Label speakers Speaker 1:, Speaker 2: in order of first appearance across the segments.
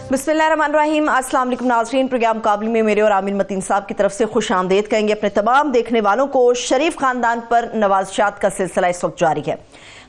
Speaker 1: बिस्मिल्लाहिर्रहमानिर्रहीम। अस्सलाम वालेकुम नाज़रीन, प्रोग्राम काबिल में मेरे और आमिन मतीन साहब की तरफ से खुश आमदेद कहेंगे अपने तमाम देखने वालों को। शरीफ खानदान पर नवाज़शात का सिलसिला इस वक्त जारी है।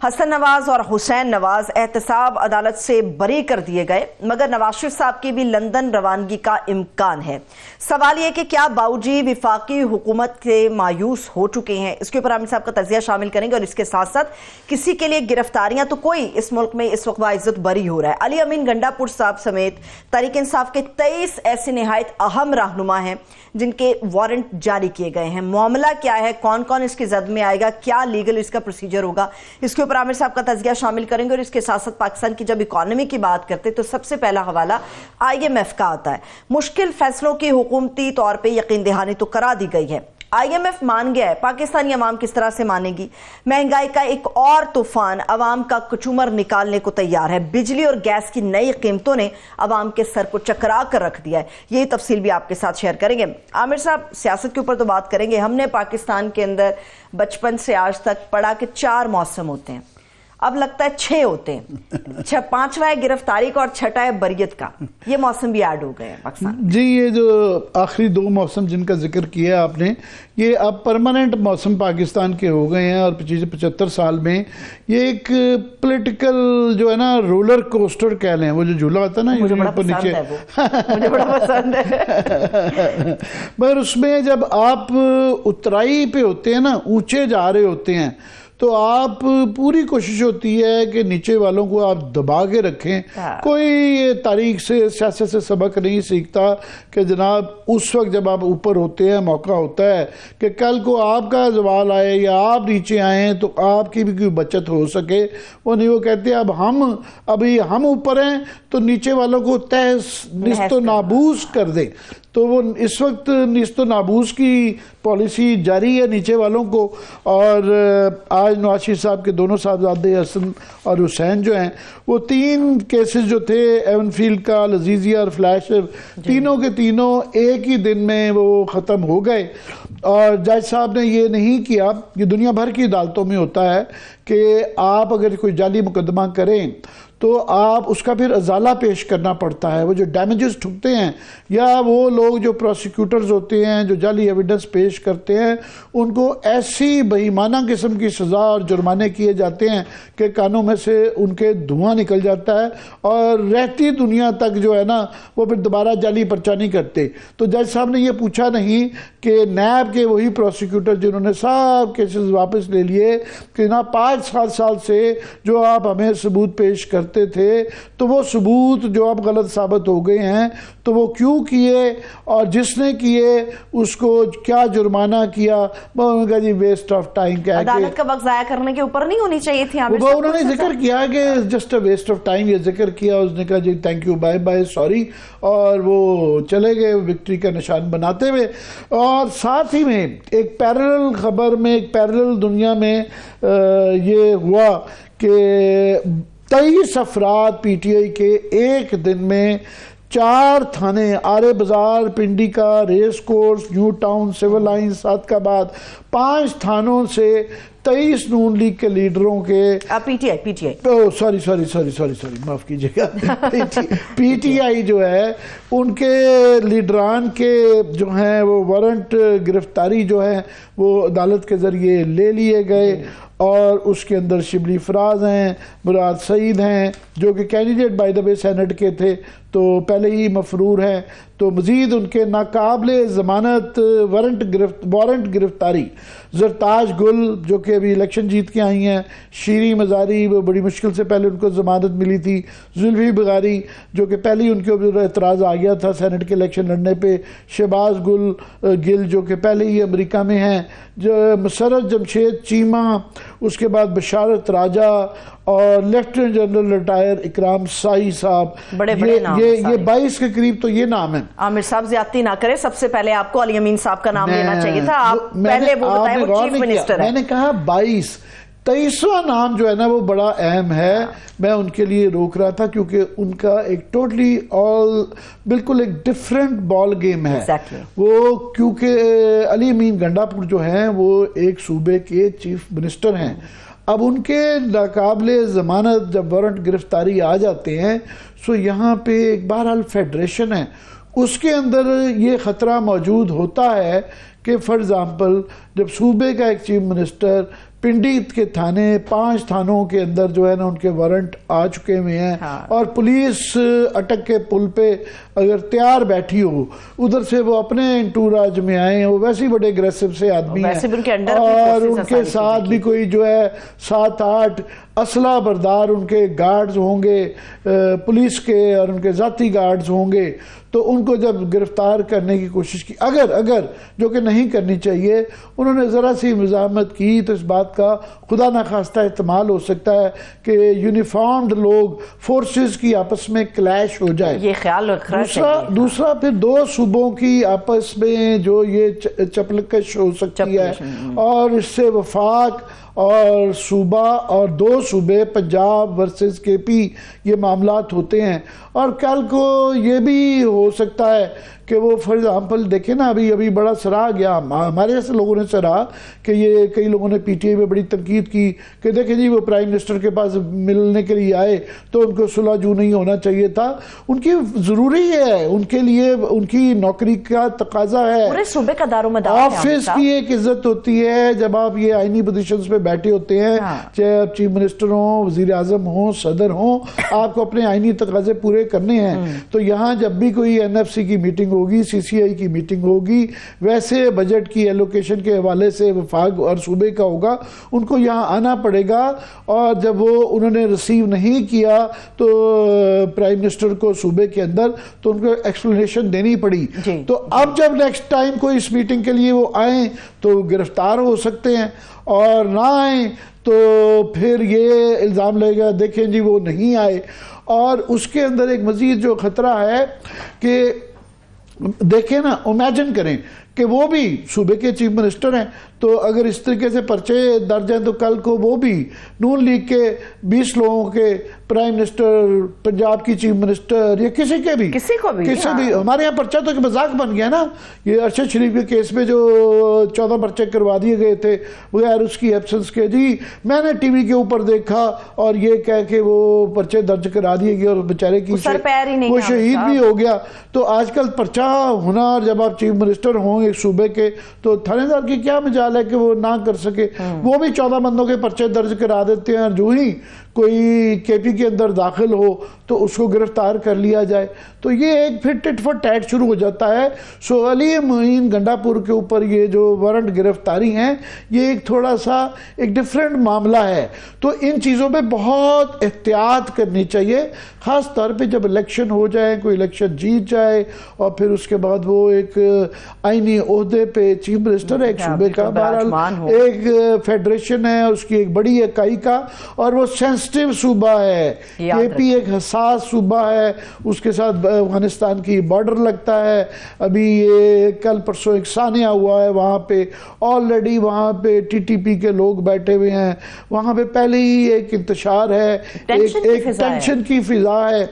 Speaker 1: हसन नवाज और हुसैन नवाज एहतसाब अदालत से बरी कर दिए गए, मगर नवाज शरीफ साहब की भी लंदन रवानगी का इम्कान है। सवाल यह कि क्या बावजूद विफाकी हुकूमत से मायूस हो चुके हैं, इसके ऊपर आमिर साहब का तजिया शामिल करेंगे। और इसके साथ साथ किसी के लिए गिरफ्तारियां तो कोई इस मुल्क में इस वक्त बाइज्जत बरी हो रहा है। अली अमीन गंडापुर साहब समेत तहरीक इंसाफ के 23 ऐसे निहायत अहम रहनुमा हैं जिनके वारंट जारी किए गए हैं। मामला क्या है, कौन कौन इसकी जद में आएगा, क्या लीगल इसका प्रोसीजर होगा, इसके ऊपर आमिर साहब का तजिया शामिल करेंगे। और इसके साथ साथ पाकिस्तान की जब इकॉनमी की बात करते तो सबसे पहला हवाला IMF का आता है। मुश्किल फैसलों की हुकूमती तौर पर यकीन दहानी तो करा दी गई है, IMF मान गया है, पाकिस्तानी अवाम किस तरह से मानेगी। महंगाई का एक और तूफान अवाम का कचूमर निकालने को तैयार है। बिजली और गैस की नई कीमतों ने अवाम के सर को चकरा कर रख दिया है। यही तफसील भी आपके साथ शेयर करेंगे। आमिर साहब, सियासत के ऊपर तो बात करेंगे। हमने पाकिस्तान के अंदर बचपन से आज तक पढ़ा कि 4 मौसम होते हैं, अब लगता है 6 होते हैं। 5वां है गिरफ्तारी का और 6ठा है बरियत का। ये मौसम भी ऐड हो गए हैं पाकिस्तान
Speaker 2: जी। ये जो आखिरी 2 मौसम जिनका जिक्र किया आपने, ये अब परमानेंट मौसम पाकिस्तान के हो गए हैं। और पिछले 75 साल में ये एक पॉलिटिकल जो है ना रोलर कोस्टर कह लें, वो जो झूला होता है ना,
Speaker 1: मुझे बड़ा पसंद है वो। मुझे बड़ा पसंद है।
Speaker 2: मगर उसमें जब आप उतराई पे होते हैं ना, ऊंचे जा रहे होते हैं, तो आप पूरी कोशिश होती है कि नीचे वालों को आप दबा के रखें। कोई तारीख से सियासत से सबक नहीं सीखता कि जनाब उस वक्त जब आप ऊपर होते हैं मौका होता है कि कल को आपका जवाल आए या आप नीचे आए तो आपकी भी कोई बचत हो सके। वो नहीं, वो कहते हैं अब अभी हम ऊपर हैं तो नीचे वालों को तहस निस्तो नाबूस कर दें। तो वो इस वक्त निस्तो नाबूस की पॉलिसी जारी है नीचे वालों को। और आज नवाज शरीफ साहब के दोनों साहबजादे हसन और हुसैन जो हैं, वो 3 केसेस जो थे, एवनफील्ड का, लजीजिया और फ्लैश, तीनों के तीनों एक ही दिन में वो ख़त्म हो गए। और जज साहब ने ये नहीं किया, ये दुनिया भर की अदालतों में होता है कि आप अगर कोई जाली मुकदमा करें तो आप उसका फिर अजाला पेश करना पड़ता है। वो जो डैमेजेस ठुकते हैं या वो लोग जो प्रोसिक्यूटर्स होते हैं जो जाली एविडेंस पेश करते हैं, उनको ऐसी बेईमाना किस्म की सज़ा और जुर्माने किए जाते हैं कि कानों में से उनके धुआं निकल जाता है और रहती दुनिया तक जो है ना वो फिर दोबारा जाली पर्चा नहीं करते। तो जज साहब ने ये पूछा नहीं कि नैब के वही प्रोसिक्यूटर जिन्होंने सब केसेस वापस ले लिए कि ना 5-7 साल से जो आप हमें सबूत पेश करते थे, तो वो सबूत जो अब गलत साबित हो गए हैं तो वो क्यों किए और जिसने किए उसको क्या जुर्माना किया। उन्होंने जी वेस्ट ऑफ टाइम, क्या
Speaker 1: अदालत का वक्त जाया करने के ऊपर नहीं होनी चाहिए थी।
Speaker 2: वो उन्होंने जिक्र किया कि just a waste of time, ये जिक्र किया। उसने कहा जी thank you, bye bye, sorry, और वो चले गए विक्ट्री का निशान बनाते हुए। और साथ ही में एक पैरेलल खबर में, एक पैरेलल दुनिया में ये हुआ कि 23 अफराद PTI के एक दिन में 4 थाने, आरे बाजार, पिंडी का, race course, new town, civil line, Sadiqabad, 5 थानों से 23 नून लीग के लीडरों के PTI सॉरी माफ कीजिएगा PTI जो है उनके लीडरान के जो हैं वो वारंट गिरफ्तारी जो है वो अदालत के ज़रिए ले लिए गए। और उसके अंदर शिबली फराज हैं, मुराद सईद हैं जो कि candidate by the way senate के थे, तो पहले ही मफरूर हैं। तो मज़ीद उनके नाकाबिले ज़मानत वारंट गिरफ्तारी जरताज गुल जो कि अभी इलेक्शन जीत के आई हैं, शीरी मज़ारी, वो बड़ी मुश्किल से पहले उनको ज़मानत मिली थी, जुल्फी बगारी जो कि पहले ही उनके ऊपर एतराज़ आ गया था सेनेट के इलेक्शन लड़ने पे, शहबाज गिल जो कि पहले ही अमेरिका में हैं, जो मसरत जमशेद चीमा, उसके बाद बशारत राजा और लेफ्टिनेंट जनरल रिटायर इकराम साई साहब।
Speaker 1: बड़े नाम
Speaker 2: ये 22 के करीब तो ये नाम है।
Speaker 1: आमिर साहब ज्यादती ना करें, सबसे पहले आपको अली अमीन साहब का नाम लेना चाहिए था। आप पहले वो बताएं, वो चीफ मिनिस्टर है।
Speaker 2: मैंने कहा 22, 23वां नाम जो है ना वो बड़ा अहम है। मैं उनके लिए रोक रहा था क्योंकि उनका एक टोटली बिल्कुल एक डिफरेंट बॉल गेम है। वो क्योंकि अली अमीन गंडापुर जो हैं वो एक सूबे के चीफ मिनिस्टर हैं अब उनके नाकाबिले ज़मानत जब वारंट गिरफ्तारी आ जाते हैं, सो यहाँ पे एक बहरहाल फेडरेशन है, उसके अंदर ये ख़तरा मौजूद होता है कि फॉर एग्ज़ाम्पल जब सूबे का एक चीफ मिनिस्टर पिंडी के थाने 5 थानों के अंदर जो है ना उनके वारंट आ चुके हुए हैं,
Speaker 1: हाँ।
Speaker 2: और पुलिस अटक के पुल पे अगर तैयार बैठी हो, उधर से वो अपने इंटूराज में आए, वो वैसे ही बड़े अग्रेसिव से आदमी हैं, और उनके साथ भी कोई जो है 7-8 असला बरदार उनके गार्ड्स होंगे, पुलिस के और उनके जाती गार्ड्स होंगे, तो उनको जब गिरफ्तार करने की कोशिश की, अगर जो कि नहीं करनी चाहिए, उन्होंने ज़रा सी मुज़ाहमत की, तो इस बात का खुदा न खास्ता इस्तेमाल हो सकता है कि यूनिफॉर्म्ड लोग फोर्सेस की आपस में क्लैश हो जाए।
Speaker 1: ये ख्याल रखना चाहिए।
Speaker 2: दूसरा फिर 2 सूबों की आपस में जो ये चपलकश हो सकती है, और इससे वफाक और सूबा और 2 सूबे पंजाब वर्सेस केपी ये मामलात होते हैं, और कल को ये भी हो सकता है कि वो फॉर एग्जाम्पल देखें ना, अभी बड़ा सराहा गया, हमारे जैसे लोगों ने सराहा कि ये कई लोगों ने पीटीआई में बड़ी तनकीद की कि देखें जी वो प्राइम मिनिस्टर के पास मिलने के लिए आए तो उनको सुलह जू नहीं होना चाहिए था। उनकी ज़रूरी है, उनके लिए उनकी नौकरी का तकाजा है,
Speaker 1: पूरे सूबे का दारोमदार
Speaker 2: ऑफिस की एक इज्जत होती है जब आप ये आईनी पोजीशंस पे बैठे होते हैं। हाँ। चाहे आप चीफ मिनिस्टर हो, वजीर आजम हो, सदर हो, आपको अपने आईनी तकाजे पूरे करने हैं। तो यहाँ जब भी कोई एनएफसी की मीटिंग होगी, सीसीआई की मीटिंग होगी, वैसे बजट की एलोकेशन के हवाले से वफाक और सूबे का होगा, उनको यहाँ आना पड़ेगा, और जब वो उन्होंने रिसीव नहीं किया तो प्राइम मिनिस्टर को सूबे के अंदर, तो उनको एक्सप्लेनेशन देनी पड़ी। तो अब जब नेक्स्ट टाइम कोई इस मीटिंग के लिए वो आए तो गिरफ्तार हो सकते हैं, और ना आए तो फिर ये इल्ज़ाम लगेगा देखें जी वो नहीं आए। और उसके अंदर एक मज़ीद जो ख़तरा है कि देखें ना, इमेजिन करें कि वो भी सूबे के चीफ मिनिस्टर हैं, तो अगर इस तरीके से पर्चे दर्ज हैं तो कल को वो भी नून लीग के 20 लोगों के प्राइम मिनिस्टर, पंजाब की चीफ मिनिस्टर, या किसी को भी हमारे यहाँ पर्चा तो मजाक बन गया ना। ये अरशद शरीफ के केस में जो 14 पर्चे करवा दिए गए थे बगैर उसकी एब्सेंस के, जी मैंने टीवी के ऊपर देखा और ये कह के वो पर्चे दर्ज करा दिए गए, और बेचारे की वो शहीद भी हो गया। तो आजकल पर्चा होना, और जब आप चीफ मिनिस्टर हों एक सूबे के, तो थानेदार की क्या मजाल है कि वो ना कर सके। वो भी 14 बंदों के पर्चे दर्ज करा देते हैं, और जो ही कोई केपी के अंदर दाखिल हो तो उसको गिरफ्तार कर लिया जाए। तो ये एक फिर टिट फॉर टैट शुरू हो जाता है। सो अली मोइन गंडापुर के ऊपर ये जो वारंट गिरफ्तारी हैं, ये एक थोड़ा सा एक डिफरेंट मामला है। तो इन चीज़ों पे बहुत एहतियात करनी चाहिए, ख़ास तौर पे जब इलेक्शन हो जाए, कोई इलेक्शन जीत जाए, और फिर उसके बाद वो एक आईनी ओहदे पे चीफ मिनिस्टर है एक सूबे का, बहरहाल एक फेडरेशन है उसकी एक बड़ी इकाई का, और वो सेंसिटिव सूबा है। केपी एक हसास सूबा है, उसके साथ अफगानिस्तान की बॉर्डर लगता है। अभी ये कल परसों एक सानिया हुआ है, वहाँ पे ऑलरेडी वहाँ पे टीटीपी के लोग बैठे हुए हैं, वहाँ पे पहले ही एक इंतशार है, एक टेंशन की फिजा है।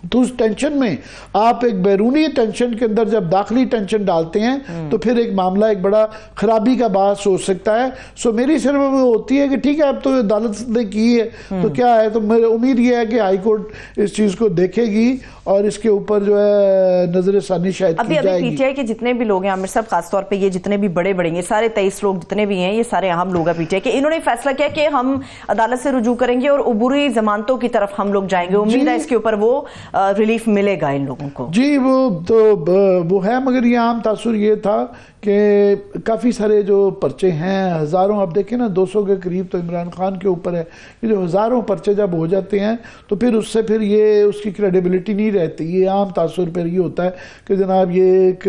Speaker 2: तो उस टेंशन में आप एक बैरूनी टेंशन के अंदर जब दाखिली टेंशन डालते हैं तो फिर एक मामला एक बड़ा खराबी का बास हो सकता है। सो मेरी सिर्फ वो होती है कि ठीक है अब तो अदालत ने की है तो क्या है, तो मेरी उम्मीद ये है कि हाई कोर्ट इस चीज़ को देखेगी और इसके ऊपर जो है नजर सानी शायद की जाएगी।
Speaker 1: अभी पीटीआई के जितने भी लोग हैं आमिर साहब, खासतौर पे ये जितने भी बड़े बड़े, ये सारे 23 लोग जितने भी हैं, ये सारे अहम लोग हैं पीटीआई के, इन्होंने फैसला किया कि हम अदालत से रुजू करेंगे और उबूरी जमानतों की तरफ हम लोग जाएंगे। उम्मीद है इसके ऊपर वो रिलीफ मिलेगा इन लोगों को।
Speaker 2: जी वो है, मगर ये आम तासुर ये था कि काफ़ी सारे जो पर्चे हैं, हज़ारों, आप देखें ना 200 के करीब तो इमरान खान के ऊपर है। ये जो हज़ारों पर्चे जब हो जाते हैं तो फिर उससे फिर ये उसकी क्रेडिबिलिटी नहीं रहती। ये आम तासुर पर ये होता है कि जनाब ये एक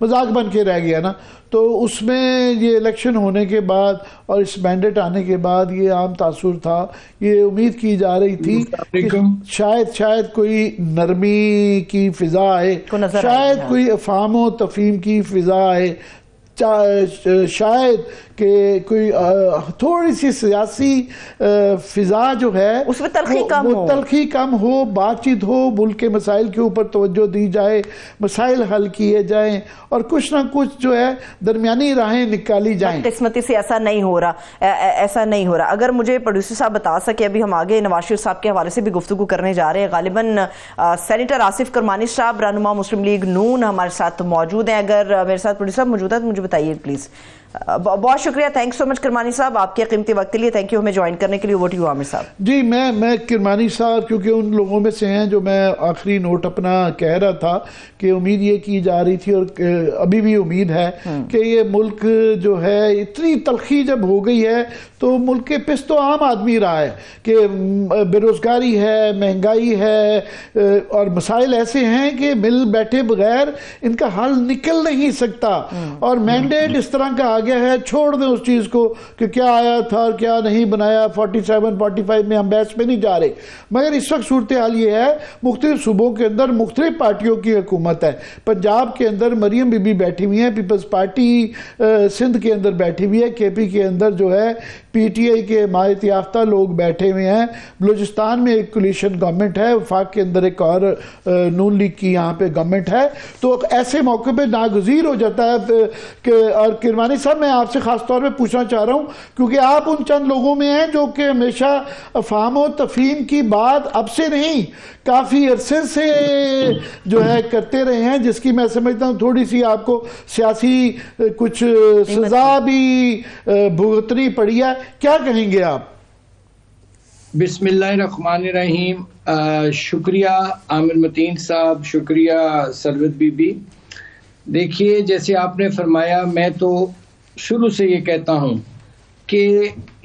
Speaker 2: मजाक बन के रह गया ना। तो उसमें ये इलेक्शन होने के बाद और इस मैंडेट आने के बाद ये आम तासुर था। ये उम्मीद की जा रही थी कि शायद कोई नरमी की फिजा आए, शायद कोई अफाम व तफहीम की फिजा आए, शायद कि कोई थोड़ी सी सियासी फिजा जो है
Speaker 1: उसमें तलखी
Speaker 2: कम हो, बातचीत हो, मुल्क के मसाइल के ऊपर तवज्जो दी जाए, मसाइल हल किए जाएं और कुछ ना कुछ जो है दरमियानी राहें निकाली जाएं।
Speaker 1: किस्मती से ऐसा नहीं हो रहा। अगर मुझे प्रोड्यूसर साहब बता सके, अभी हम आगे नवाज शरीफ साहब के हवाले से भी गुफ्तगू करने जा रहे हैं। गालिबन सेनेटर आसिफ करमानी साहब रहनुमा मुस्लिम लीग नून हमारे साथ मौजूद हैं। अगर मेरे साथ प्रोड्यूसर साहब मौजूद है तो मुझे बताइए प्लीज। बहुत शुक्रिया, थैंक्स सो मच करमानी साहब आपके कीमती वक्त के लिए। थैंक यू हमें ज्वाइन करने के लिए। ओवर टू यू आमिर साहब।
Speaker 2: जी, मैं करमानी साहब क्योंकि उन लोगों में से हैं जो मैं आखिरी नोट अपना कह रहा था कि उम्मीद ये की जा रही थी और अभी भी उम्मीद है कि ये मुल्क जो है इतनी तलखी जब हो गई है तो मुल्क के पिस तो आम आदमी रहा है कि बेरोजगारी है, महंगाई है और मसाइल ऐसे हैं कि मिल बैठे बगैर इनका हल निकल नहीं सकता। और मैंडेट इस तरह का गया है, छोड़ दें उस चीज को कि क्या आया था और क्या नहीं बनाया। 47-45 में हम बहस पे नहीं जा रहे, मगर इस वक्त सूरत हाल ये है मुख्तलिफ सूबों के अंदर मुख्तलिफ पार्टियों की हुकूमत है। पंजाब के अंदर मरियम बीबी बैठी हुई है, पीपल्स पार्टी सिंध के अंदर बैठी हुई है, केपी के अंदर जो है पीटीआई के हिमायत याफ्ता लोग बैठे हुए हैं, बलूचिस्तान में एक कोलिशन गवर्नमेंट है, वफाक के अंदर एक और नून लीग की यहाँ पे गवर्नमेंट है। तो ऐसे मौके पे नागुज़ीर हो जाता है। और किरमानी साहब, मैं आपसे खास तौर पे पूछना चाह रहा हूं क्योंकि आप उन चंद लोगों में हैं जो कि हमेशा अफहाम और तफहीम की बात अब से नहीं काफी अरसे से जो है करते रहे हैं, जिसकी मैं समझता हूं थोड़ी सी आपको सियासी कुछ सजा भी भुगतनी पड़ी है। क्या कहेंगे आप?
Speaker 3: बिस्मिल्लाहिर्रहमानिर्रहीम। शुक्रिया आमिर मतीन साहब, शुक्रिया सरवत बीबी। देखिए, जैसे आपने फरमाया, मैं तो शुरू से ये कहता हूँ कि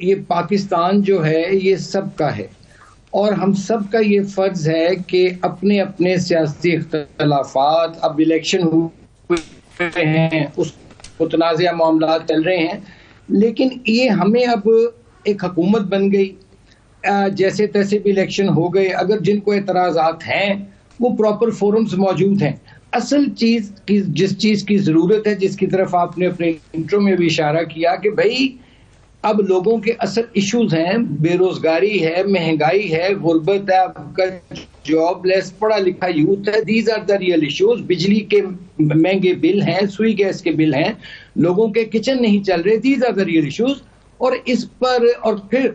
Speaker 3: ये पाकिस्तान जो है ये सबका है और हम सब का ये फ़र्ज़ है कि अपने अपने सियासी इख्तिलाफ़ात, अब इलेक्शन हुए हैं, उस मुतनाज़िया मामला चल रहे हैं, लेकिन ये हमें अब एक हुकूमत बन गई, जैसे तैसे भी इलेक्शन हो गए, अगर जिनको एतराज़ात हैं वो प्रॉपर फोरम्स मौजूद हैं। असल चीज़ की, जिस चीज़ की ज़रूरत है, जिसकी तरफ आपने अपने इंट्रो में भी इशारा किया कि भाई अब लोगों के असल इश्यूज हैं, बेरोजगारी है, महंगाई है, गुर्बत है, आपका जॉबलेस, पढ़ा लिखा यूथ है, these are the real issues. बिजली के महंगे बिल हैं, सुई गैस के बिल हैं, लोगों के किचन नहीं चल रहे, these are the real issues. और इस पर, और फिर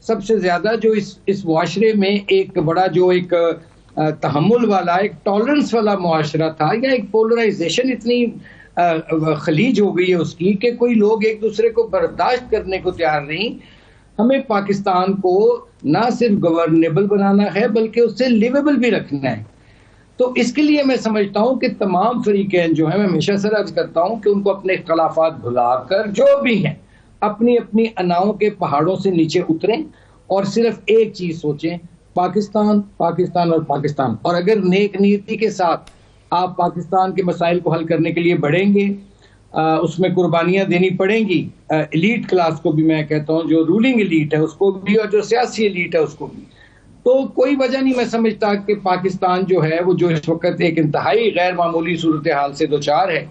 Speaker 3: सबसे ज्यादा जो इस मुआशरे में एक बड़ा जो एक तहम्मुल वाला, एक टॉलरेंस वाला मुआशरा था, या एक पोलराइजेशन इतनी खलीज हो गई है उसकी कि कोई लोग एक दूसरे को बर्दाश्त करने को तैयार नहीं। हमें पाकिस्तान को ना सिर्फ गवर्नेबल बनाना है बल्कि उससे लिवेबल भी रखना है। तो इसके लिए मैं समझता हूं कि तमाम फरीकैन जो है, मैं हमेशा से अर्ज करता हूं कि उनको अपने इख्तलाफात भुलाकर जो भी हैं अपनी अपनी अनाओं के पहाड़ों से नीचे उतरें और सिर्फ एक चीज सोचें, पाकिस्तान, पाकिस्तान और पाकिस्तान। और अगर नेक नीति के साथ आप पाकिस्तान के मसाइल को हल करने के लिए बढ़ेंगे, उसमें कुर्बानियां देनी पड़ेंगी, एलीट क्लास को भी, मैं कहता हूं जो रूलिंग एलीट है उसको भी और जो सियासी एलीट है उसको भी, तो कोई वजह नहीं मैं समझता कि पाकिस्तान जो है वो जो इस वक्त एक इंतहाई गैर मामूली सूरत हाल से दो चार है।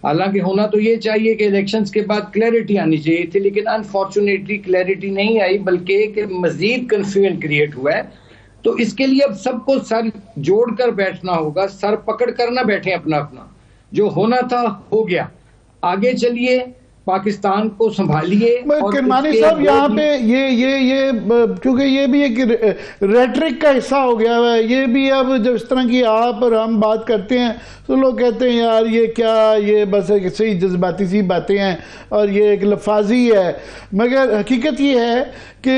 Speaker 3: हालांकि होना तो ये चाहिए कि इलेक्शंस के बाद क्लैरिटी आनी चाहिए थी, लेकिन अनफॉर्चुनेटली क्लैरिटी नहीं आई, बल्कि एक मजीद कंफ्यूजन क्रिएट हुआ है। तो इसके लिए अब सबको सर जोड़कर बैठना होगा, सर पकड़ कर ना बैठे अपना अपना, जो होना था हो गया, आगे चलिए, पाकिस्तान को संभालिए।
Speaker 2: किरमानी साहब, यहाँ पे ये क्योंकि ये भी एक रेटरिक का हिस्सा हो गया है, ये भी अब जब इस तरह की आप और हम बात करते हैं तो लोग कहते हैं यार ये क्या, ये बस एक सही जज्बाती सी बातें हैं और ये एक लफाजी है। मगर हकीकत ये है कि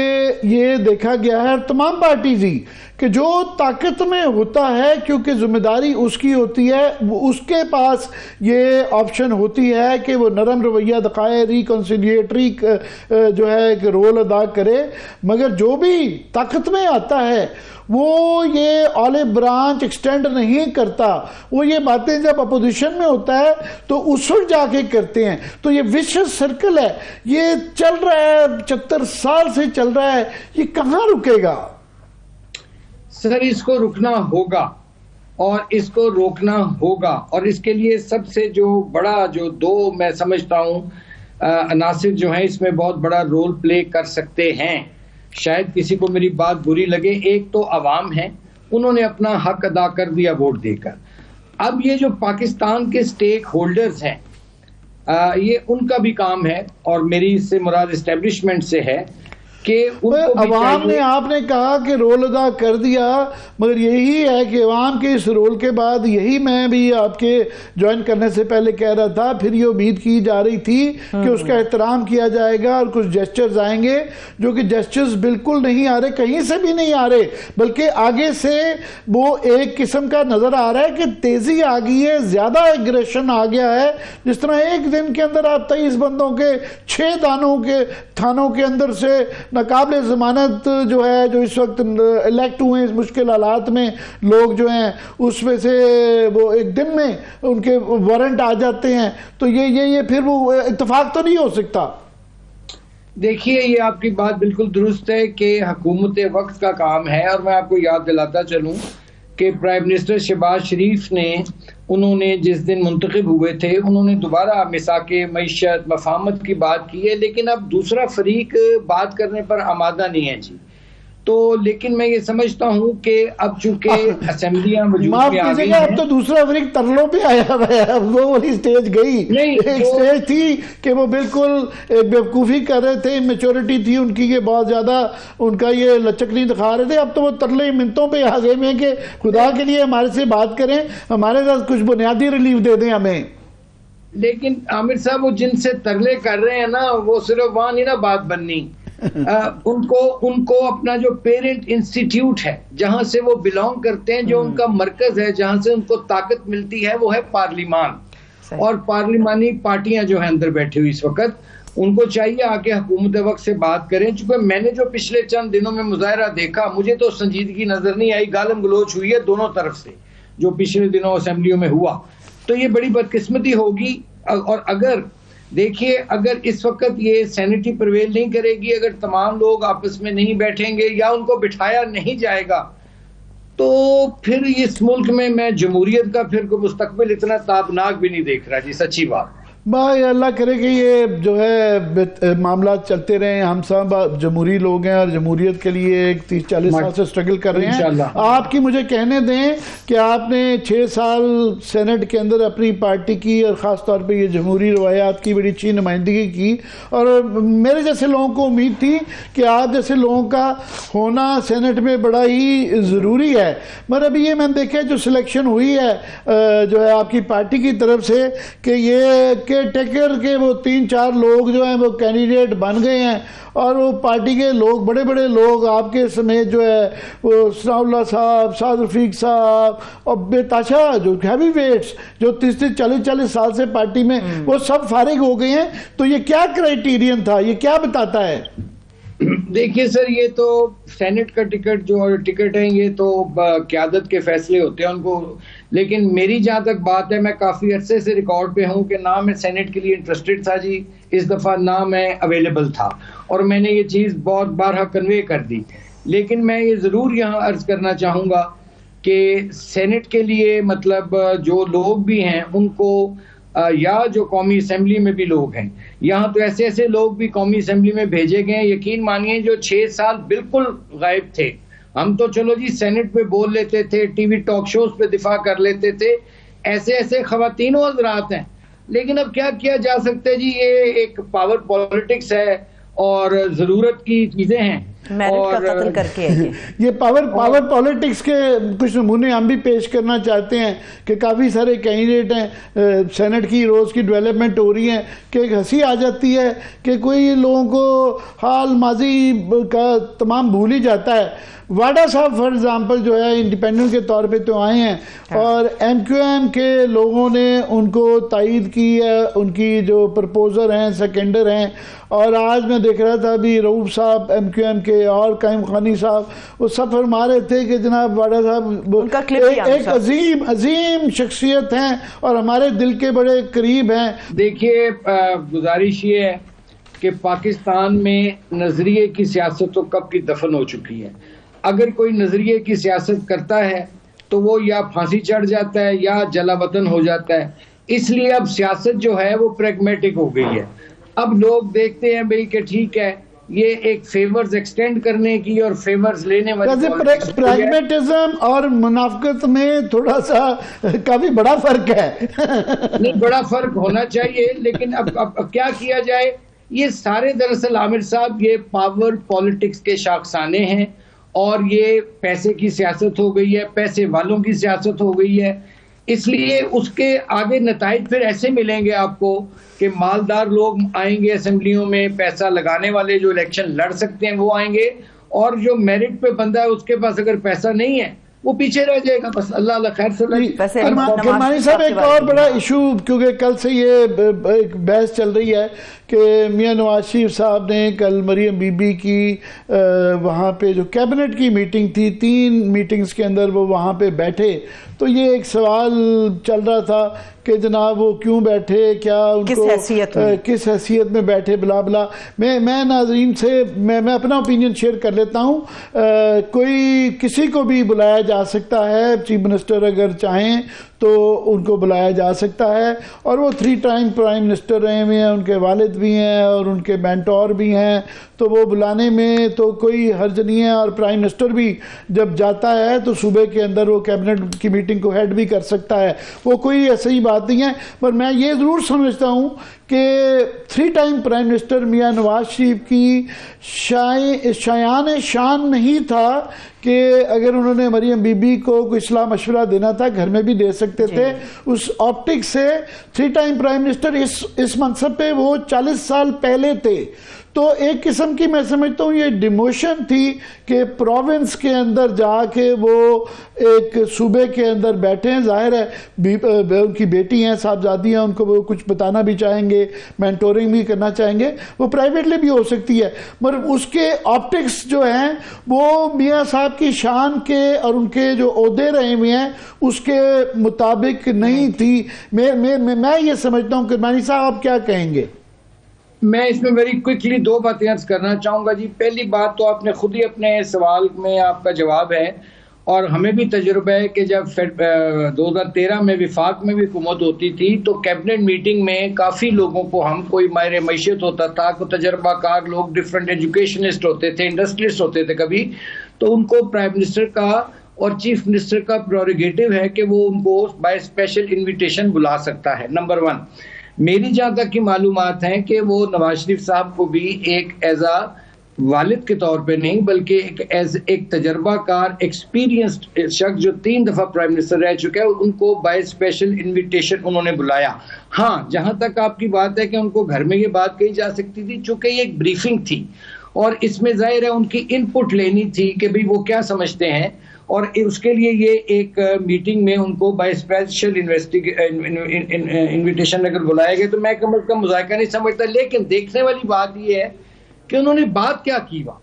Speaker 2: ये देखा गया है तमाम पार्टीज ही कि जो ताकत में होता है, क्योंकि जिम्मेदारी उसकी होती है, उसके पास ये ऑप्शन होती है कि वो नरम रवैया दिखाए, रिकॉन्सिलिएटरी जो है एक रोल अदा करे। मगर जो भी ताकत में आता है वो ये ऑलिव ब्रांच एक्सटेंड नहीं करता, वो ये बातें जब अपोजिशन में होता है तो उस वक्त जाके करते हैं। तो ये विशियस सर्कल है, ये चल रहा है, 75 साल से चल रहा है, ये कहाँ रुकेगा?
Speaker 3: सर, इसको रुकना होगा और इसको रोकना होगा। और इसके लिए सबसे जो बड़ा जो दो मैं समझता हूँ अनासिर जो हैं इसमें बहुत बड़ा रोल प्ले कर सकते हैं। शायद किसी को मेरी बात बुरी लगे, एक तो अवाम है, उन्होंने अपना हक अदा कर दिया वोट देकर। अब ये जो पाकिस्तान के स्टेक होल्डर्स हैं ये उनका भी काम है, और मेरी इससे मुराद एस्टेब्लिशमेंट से है कि
Speaker 2: अवाम ने, आपने कहा कि रोल अदा कर दिया, मगर यही है कि अवाम के इस रोल के बाद, यही मैं भी आपके ज्वाइन करने से पहले कह रहा था, फिर ये उम्मीद की जा रही थी कि उसका एहतराम किया जाएगा और कुछ जेस्चर्स आएंगे, जो कि जेस्चर्स बिल्कुल नहीं आ रहे, कहीं से भी नहीं आ रहे, बल्कि आगे से वो एक किस्म का नजर आ रहा है कि तेजी आ गई है, ज्यादा एग्रेशन आ गया है। जिस तरह एक दिन के अंदर आप 23 बंदों के 6 थानों के अंदर से नाकाबिले जमानत जो है, जो इस वक्त इलेक्ट हुए इस मुश्किल हालात में लोग जो हैं, उसमें से वो एक दिन में उनके वारंट आ जाते हैं, तो ये फिर वो इत्तेफाक तो नहीं हो सकता।
Speaker 3: देखिए, ये आपकी बात बिल्कुल दुरुस्त है कि हुकूमत वक्त का काम है, और मैं आपको याद दिलाता चलूं कि प्राइम मिनिस्टर शहबाज शरीफ ने, उन्होंने जिस दिन मुंतखब हुए थे, उन्होंने दोबारा मिसाके मईशत मफाहमत की बात की है, लेकिन अब दूसरा फरीक बात करने पर आमादा नहीं है जी। तो लेकिन मैं ये समझता हूँ कि अब चूंकि असेंबलियां वजूद में आ गई हैं,
Speaker 2: अब तो दूसरा फरीक तरलों पे आया हुआ है, अब वो वाली स्टेज गई नहीं, एक स्टेज थी कि वो बिल्कुल बेवकूफ़ी कर रहे थे, मेच्योरिटी थी उनकी कि बहुत ज़्यादा उनका ये लचक नहीं दिखा रहे थे। अब तो वो तरले मिनटों पे आ गए में कि खुदा के लिए हमारे से बात करें, हमारे साथ कुछ बुनियादी रिलीफ दे दें हमें।
Speaker 3: लेकिन आमिर साहब, वो जिनसे तरले कर रहे हैं ना, वो सिर्फ वहां नहीं ना बात बननी। उनको अपना जो पेरेंट इंस्टीट्यूट है, जहां से वो बिलोंग करते हैं, जो उनका मरकज है, जहां से उनको ताकत मिलती है, वो है पार्लिमान। और पार्लिमानी पार्टियां जो है अंदर बैठी हुई इस वक्त, उनको चाहिए आके हुकूमत वक्त से बात करें। चूंकि मैंने जो पिछले चंद दिनों में मुजाहरा देखा, मुझे तो संजीदगी नजर नहीं आई, गालम गलोच हुई है दोनों तरफ से, जो पिछले दिनों असेंबलियों में हुआ। तो ये बड़ी बदकिस्मती होगी। और अगर देखिए, अगर इस वक्त ये सैनिटी प्रिवेल नहीं करेगी, अगर तमाम लोग आपस में नहीं बैठेंगे या उनको बिठाया नहीं जाएगा, तो फिर इस मुल्क में मैं जमहूरियत का फिर कोई मुस्तकबिल इतना ताबनाक भी नहीं देख रहा जी, सच्ची बात।
Speaker 2: भाई अल्लाह करे कि ये जो है मामला चलते रहे। हम सब जमहूरी लोग हैं और जमहूरियत के लिए 30-40 साल से स्ट्रगल कर रहे हैं। आपकी मुझे कहने दें कि आपने 6 साल सेनेट के अंदर अपनी पार्टी की और ख़ास तौर पे ये जमहूरी रवायात की बड़ी अच्छी नुमाइंदगी की, और मेरे जैसे लोगों को उम्मीद थी कि आप जैसे लोगों का होना सेनेट में बड़ा ही ज़रूरी है। मगर अभी ये मैंने देखा जो सिलेक्शन हुई है जो है आपकी पार्टी की तरफ से, कि ये के टेकर के वो 3-4 लोग जो हैं वो कैंडिडेट बन गए हैं, और वो पार्टी के लोग, बड़े बड़े लोग आपके समेत जो है, वो सनाउल्लाह साहब, साद रफीक साहब और बेताशा जो हैवी वेट्स जो 30-40 साल से पार्टी में, वो सब फारिग हो गए हैं। तो ये क्या क्राइटेरियन था, ये क्या बताता है?
Speaker 3: देखिए सर, ये तो सेनेट का टिकट है, ये तो क़यादत के फैसले होते हैं उनको। लेकिन मेरी जहाँ तक बात है, मैं काफ़ी अरसे से रिकॉर्ड पे हूँ कि ना मैं सेनेट के लिए इंटरेस्टेड था जी, इस दफ़ा ना मैं अवेलेबल था, और मैंने ये चीज़ बहुत बार कन्वे कर दी। लेकिन मैं ये ज़रूर यहाँ अर्ज़ करना चाहूँगा कि सेनेट के लिए मतलब जो लोग भी हैं उनको या जो कौमी असेंबली में भी लोग हैं, यहाँ तो ऐसे ऐसे लोग भी कौमी असेंबली में भेजे गए हैं, यकीन मानिए, जो 6 साल बिल्कुल गायब थे। हम तो चलो जी सेनेट पे बोल लेते थे, टीवी टॉक शोज पे दिफा कर लेते थे, ऐसे ऐसे खवातीन और हज़रात हैं। लेकिन अब क्या किया जा सकता है जी, ये एक पावर पॉलिटिक्स है और ज़रूरत की चीज़ें हैं,
Speaker 1: और का कत्ल करके
Speaker 2: ये पावर पॉलिटिक्स के कुछ नमूने हम भी पेश करना चाहते हैं कि काफ़ी सारे कैंडिडेट हैं, सेनेट की रोज़ की डेवलपमेंट हो रही है कि एक हंसी आ जाती है कि कोई लोगों को हाल माजी का तमाम भूल ही जाता है। वाडा साहब फॉर एग्जाम्पल जो है इंडिपेंडेंट के तौर पे तो आए हैं, और MQM के लोगों ने उनको तायद की है, उनकी जो प्रपोजर हैं, सेकेंडर हैं। और आज मैं देख रहा था अभी रऊफ साहब MQM के और कायम खानी साहब, वो सब फरमा रहे थे कि जनाब वाडा साहब एक अजीम शख्सियत हैं और हमारे दिल के बड़े करीब हैं।
Speaker 3: देखिए, गुजारिश ये है कि पाकिस्तान में नजरिए की सियासत तो कब की दफन हो चुकी है। अगर कोई नजरिए की सियासत करता है तो वो या फांसी चढ़ जाता है या जलावतन हो जाता है। इसलिए अब सियासत जो है वो प्रैग्मेटिक हो गई है। अब लोग देखते हैं भाई कि ठीक है, ये एक फेवर्स एक्सटेंड करने की और फेवर्स लेने वाली
Speaker 2: प्रैग्मेटिज्म और मुनाफिकत में थोड़ा सा काफी बड़ा फर्क है।
Speaker 3: नहीं, बड़ा फर्क होना चाहिए, लेकिन अब क्या किया जाए। ये सारे दरअसल आमिर साहब ये पावर पॉलिटिक्स के शाखसाने हैं और ये पैसे की सियासत हो गई है, पैसे वालों की सियासत हो गई है। इसलिए उसके आगे नताइज फिर ऐसे मिलेंगे आपको कि मालदार लोग आएंगे असेंबलियों में, पैसा लगाने वाले जो इलेक्शन लड़ सकते हैं वो आएंगे, और जो मेरिट पे बंदा है उसके पास अगर पैसा नहीं है वो पीछे रह जाएगा। बस अल्लाह खैर से।
Speaker 2: किरमानी साहब, एक और बड़ा इशू, क्योंकि कल से ये एक बहस चल रही है कि मियां नवाज शरीफ साहब ने कल मरियम बीबी की वहाँ पे जो कैबिनेट की मीटिंग थी, 3 मीटिंग्स के अंदर वो वहाँ पे बैठे, तो ये एक सवाल चल रहा था कि जनाब वो क्यों बैठे, क्या उनको किस हैसियत में बैठे, बला बला। मैं नाजरीन से मैं अपना ओपिनियन शेयर कर लेता हूँ। कोई किसी को भी बुलाया जा सकता है, चीफ मिनिस्टर अगर चाहें तो उनको बुलाया जा सकता है, और वो 3 टाइम प्राइम मिनिस्टर रहे हुए हैं, उनके वालिद भी हैं और उनके मेंटोर भी हैं, तो वो बुलाने में तो कोई हर्ज नहीं है। और प्राइम मिनिस्टर भी जब जाता है तो सूबे के अंदर वो कैबिनेट की मीटिंग को हेड भी कर सकता है, वो कोई ऐसी बात नहीं है। पर मैं ये ज़रूर समझता हूँ कि 3 टाइम प्राइम मिनिस्टर मियां नवाज शरीफ की शायान शान नहीं था कि अगर उन्होंने मरियम बीबी को कोई सलाह मशवरा देना था घर में भी दे सकते थे। उस ऑप्टिक से 3 टाइम प्राइम मिनिस्टर इस मनसब पे वो 40 साल पहले थे। तो एक किस्म की मैं समझता हूँ ये डिमोशन थी कि प्रोविंस के अंदर जाके वो एक सूबे के अंदर बैठे हैं। जाहिर है उनकी बेटी हैं, साहबजादी हैं, उनको वो कुछ बताना भी चाहेंगे, मेंटोरिंग भी करना चाहेंगे, वो प्राइवेटली भी हो सकती है, मगर उसके ऑप्टिक्स जो हैं वो मियाँ साहब की शान के और उनके जो ओहदे रहे हुए हैं उसके मुताबिक नहीं थी। मैं ये समझता हूँ। किरमानी साहब आप क्या कहेंगे?
Speaker 3: मैं इसमें वेरी क्विकली 2 बातें अर्ज करना चाहूँगा जी। पहली बात तो आपने खुद ही अपने सवाल में आपका जवाब है, और हमें भी तजुर्बा है कि जब 2013 में विफाक में भी हुकूमत होती थी तो कैबिनेट मीटिंग में काफ़ी लोगों को, हम कोई माहिर मईशत होता था, को तजर्बाकार लोग, डिफरेंट एजुकेशनिस्ट होते थे, इंडस्ट्रियलिस्ट होते थे कभी, तो उनको प्राइम मिनिस्टर का और चीफ मिनिस्टर का प्रोरोगेटिव है कि वो उनको बाय स्पेशल इन्विटेशन बुला सकता है। नंबर 1, मेरी जहाँ तक की मालूमात हैं कि वो नवाज शरीफ साहब को भी एक एज आ वालिद के तौर पे नहीं बल्कि एक तजर्बाकार एक्सपीरियंस्ड शख्स जो 3 दफ़ा प्राइम मिनिस्टर रह चुका है, उनको बाय स्पेशल इन्विटेशन उन्होंने बुलाया। हाँ, जहाँ तक आपकी बात है कि उनको घर में ये बात कही जा सकती थी, चूँकि ये एक ब्रीफिंग थी और इसमें जाहिर है उनकी इनपुट लेनी थी कि भाई वो क्या समझते हैं, और उसके लिए ये एक मीटिंग में उनको बाय स्पेशल इन्विटेशन अगर बुलाया गया तो मैं कम अज़ कम मुज़ाहिरा नहीं समझता। लेकिन देखने वाली बात ये है कि उन्होंने बात क्या की वहाँ।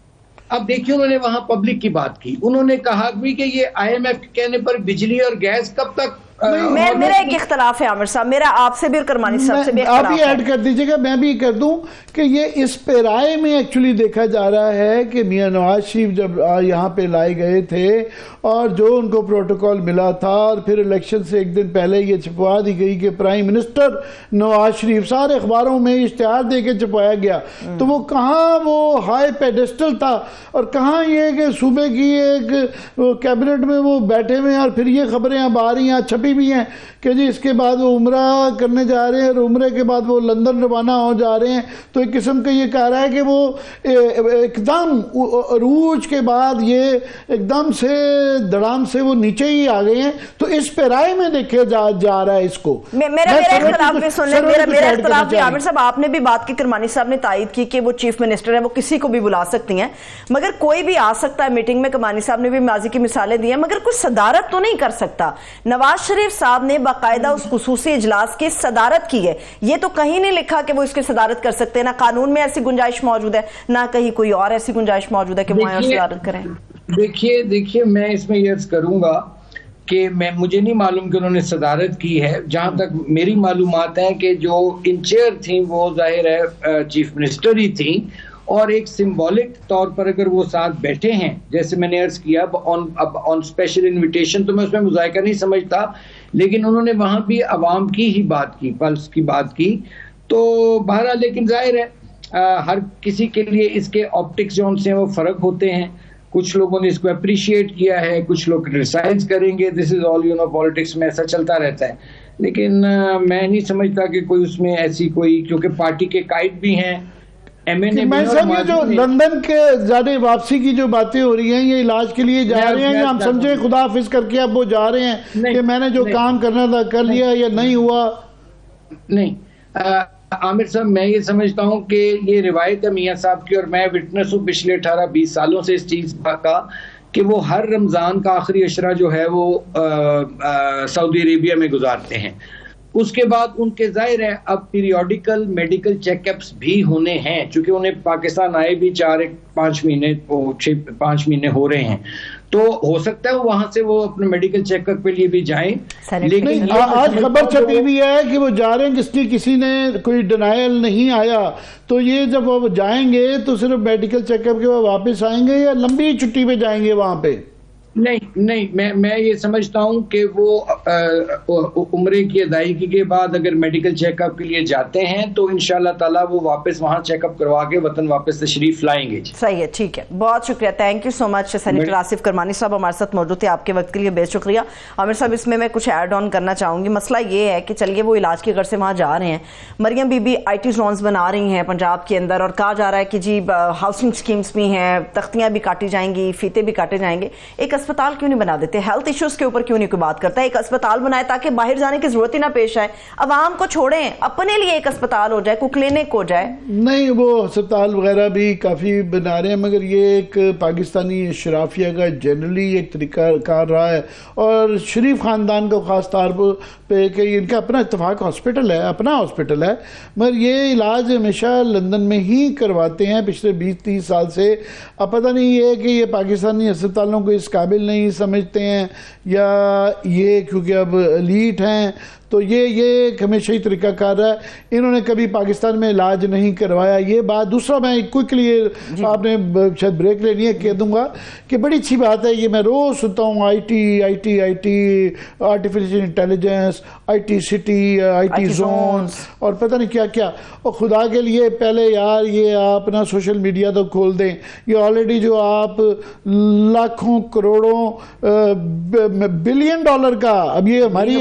Speaker 3: अब देखिए, उन्होंने वहाँ पब्लिक की बात की, उन्होंने कहा भी कि ये IMF के कहने पर बिजली और गैस कब तक
Speaker 1: मेरा एक इख्तलाफ है आमिर साहब, मेरा आपसे भी और करमानी साहब से भी
Speaker 2: आप भी ऐड कर दीजिएगा, मैं भी कर दूं कि ये इस पेराए में एक्चुअली देखा जा रहा है कि मियां नवाज शरीफ जब यहाँ पे लाए गए थे और जो उनको प्रोटोकॉल मिला था और फिर इलेक्शन से एक दिन पहले ये छपवा दी गई कि प्राइम मिनिस्टर नवाज शरीफ, सारे अखबारों में इश्तिहार दे के छपवाया गया, तो वो कहाँ वो हाई पेडेस्टल था और कहाँ ये कि सूबे की एक कैबिनेट में वो बैठे हुए हैं और फिर ये खबरें अब आ रही हैं, छपी भी हैं कि जी इसके बाद वो उम्रा करने जा रहे हैं और उम्रे के बाद वो लंदन रवाना हो जा रहे हैं। तो एक किस्म का ये कह रहा है कि वो एकदम अरूज के बाद ये एकदम से धड़ाम से वो नीचे ही आ गए हैं। तो इस पेराए में देखे जा रहा है इसको।
Speaker 1: मेरा इख्तिलाफ भी सुनने, मेरा इख्तिलाफ भी आमिर साहब, आपने भी बात की, किरमानी साहब ने तायद की कि वो चीफ मिनिस्टर है, वो किसी को भी बुला सकती हैं, मगर कोई भी आ सकता है मीटिंग में। किरमानी साहब ने भी माजी की मिसालें दी हैं, मगर कुछ सदारत तो नहीं कर सकता। नवाज शरीफ साहब ने बाकायदा उस खुसूसी इजलास की सदारत की है, ये तो कहीं नहीं लिखा कि वो इसकी सदारत कर सकते हैं, ना कानून में ऐसी गुंजाइश मौजूद है, ना कहीं कोई और ऐसी गुंजाइश मौजूद है कि वो सदारत करें।
Speaker 3: देखिए मैं इसमें ये अर्ज करूंगा कि मुझे नहीं मालूम कि उन्होंने सदारत की है। जहां तक मेरी मालूमात है कि जो इन चेयर थी वो जाहिर है चीफ मिनिस्टर ही थी और एक सिंबॉलिक तौर पर अगर वो साथ बैठे हैं, जैसे मैंने अर्ज किया ऑन स्पेशल इनविटेशन, तो मैं उसमें मुज़ायका नहीं समझता, लेकिन उन्होंने वहां भी अवाम की ही बात की, पल्स की बात की। तो बहरहाल, लेकिन जाहिर है हर किसी के लिए इसके ऑप्टिक्स जो से वो फ़र्क होते हैं। कुछ लोगों ने इसको अप्रिशिएट किया है, कुछ लोग क्रिटिसाइज करेंगे। दिस इज ऑल, पॉलिटिक्स में ऐसा चलता रहता है। लेकिन मैं नहीं समझता कि कोई उसमें ऐसी कोई, क्योंकि पार्टी के काइड भी हैं, एमएनए भी
Speaker 2: साहब, ये जो लंदन के जाने वापसी की जो बातें हो रही हैं, ये इलाज के लिए जा रहे हैं या हम समझे खुदा हाफिज करके अब वो जा रहे हैं कि मैंने जो काम करना था कर लिया, या नहीं हुआ?
Speaker 3: नहीं आमिर साहब, मैं ये समझता हूँ कि ये रिवायत है मियाँ साहब की, और मैं विटनेस हूँ पिछले 18-20 सालों से इस चीज़ का, कि वो हर रमज़ान का आखिरी अशरा जो है वो सऊदी अरेबिया में गुजारते हैं। उसके बाद उनके जाहिर है अब पीरियोडिकल मेडिकल चेकअप्स भी होने हैं, चूंकि उन्हें पाकिस्तान आए भी 5 महीने हो रहे हैं, तो हो सकता है वहां से वो अपने मेडिकल चेकअप के लिए भी जाएं।
Speaker 2: लेकिन आज खबर छपी हुई है कि वो जा रहे हैं, जिसकी किसी ने कोई डिनायल नहीं आया। तो ये जब वो जाएंगे तो सिर्फ मेडिकल चेकअप के बाद वापस आएंगे या लंबी छुट्टी पे जाएंगे वहां पे?
Speaker 3: नहीं, मैं ये समझता हूं कि वो उम्रे की अदायगी के बाद अगर मेडिकल चेकअप के लिए जाते हैं तो इंशाल्लाह ताला वो वापस वहां चेकअप करवा के वतन वापस तशरीफ लाएंगे।
Speaker 1: सही है, ठीक है, बहुत शुक्रिया, thank you so much. Senator Asif Karmani साहब हमारे साथ मौजूद थे, आपके वक्त के लिए बेहद शुक्रिया। आमिर साहब, इसमें मैं कुछ ऐड ऑन करना चाहूंगी। मसला ये है कि चलिए वो इलाज की गर्ज से वहां जा रहे हैं, मरियम बीबी IT जोन्स बना रही हैं पंजाब के अंदर, और कहा जा रहा है कि जी हाउसिंग स्कीम्स भी हैं, तख्तियां भी काटी जाएंगी, फीते भी काटे जाएंगे। एक अस्पताल क्यों नहीं बना देते? हेल्थ इश्यूज के ऊपर क्यों नहीं कोई बात करता है? एक अस्पताल बनाए ताकि बाहर जाने की जरूरत ही ना पेश आए। आवाम को छोड़ें, अपने लिए एक अस्पताल हो जाए, कोई क्लिनिक हो जाए।
Speaker 2: नहीं, वो अस्पताल वगैरह भी काफ़ी बना रहे हैं, मगर ये एक पाकिस्तानी शराफिया का जनरली एक तरीका कार रहा है, और शरीफ ख़ानदान को ख़ास तौर पे कि इनका अपना इत्तफाक हॉस्पिटल है, अपना हॉस्पिटल है, मगर ये इलाज हमेशा लंदन में ही करवाते हैं पिछले 20-30 साल से। अब पता नहीं ये कि ये पाकिस्तानी अस्पतालों को इस काबिल नहीं समझते हैं, या ये क्योंकि अब एलीट हैं, तो ये हमेशा ही तरीका कार रहा है। इन्होंने कभी पाकिस्तान में इलाज नहीं करवाया, ये बात। दूसरा, मैं क्विकली, आपने शायद ब्रेक लेनी है, कह दूंगा कि बड़ी अच्छी बात है, ये मैं रोज सुनता हूँ, IT artificial intelligence, IT city, IT zone, और पता नहीं क्या क्या। और खुदा के लिए पहले यार ये आप ना सोशल मीडिया तो खोल दें, ये ऑलरेडी जो आप लाखों करोड़ों बिलियन डॉलर का, अब ये हमारी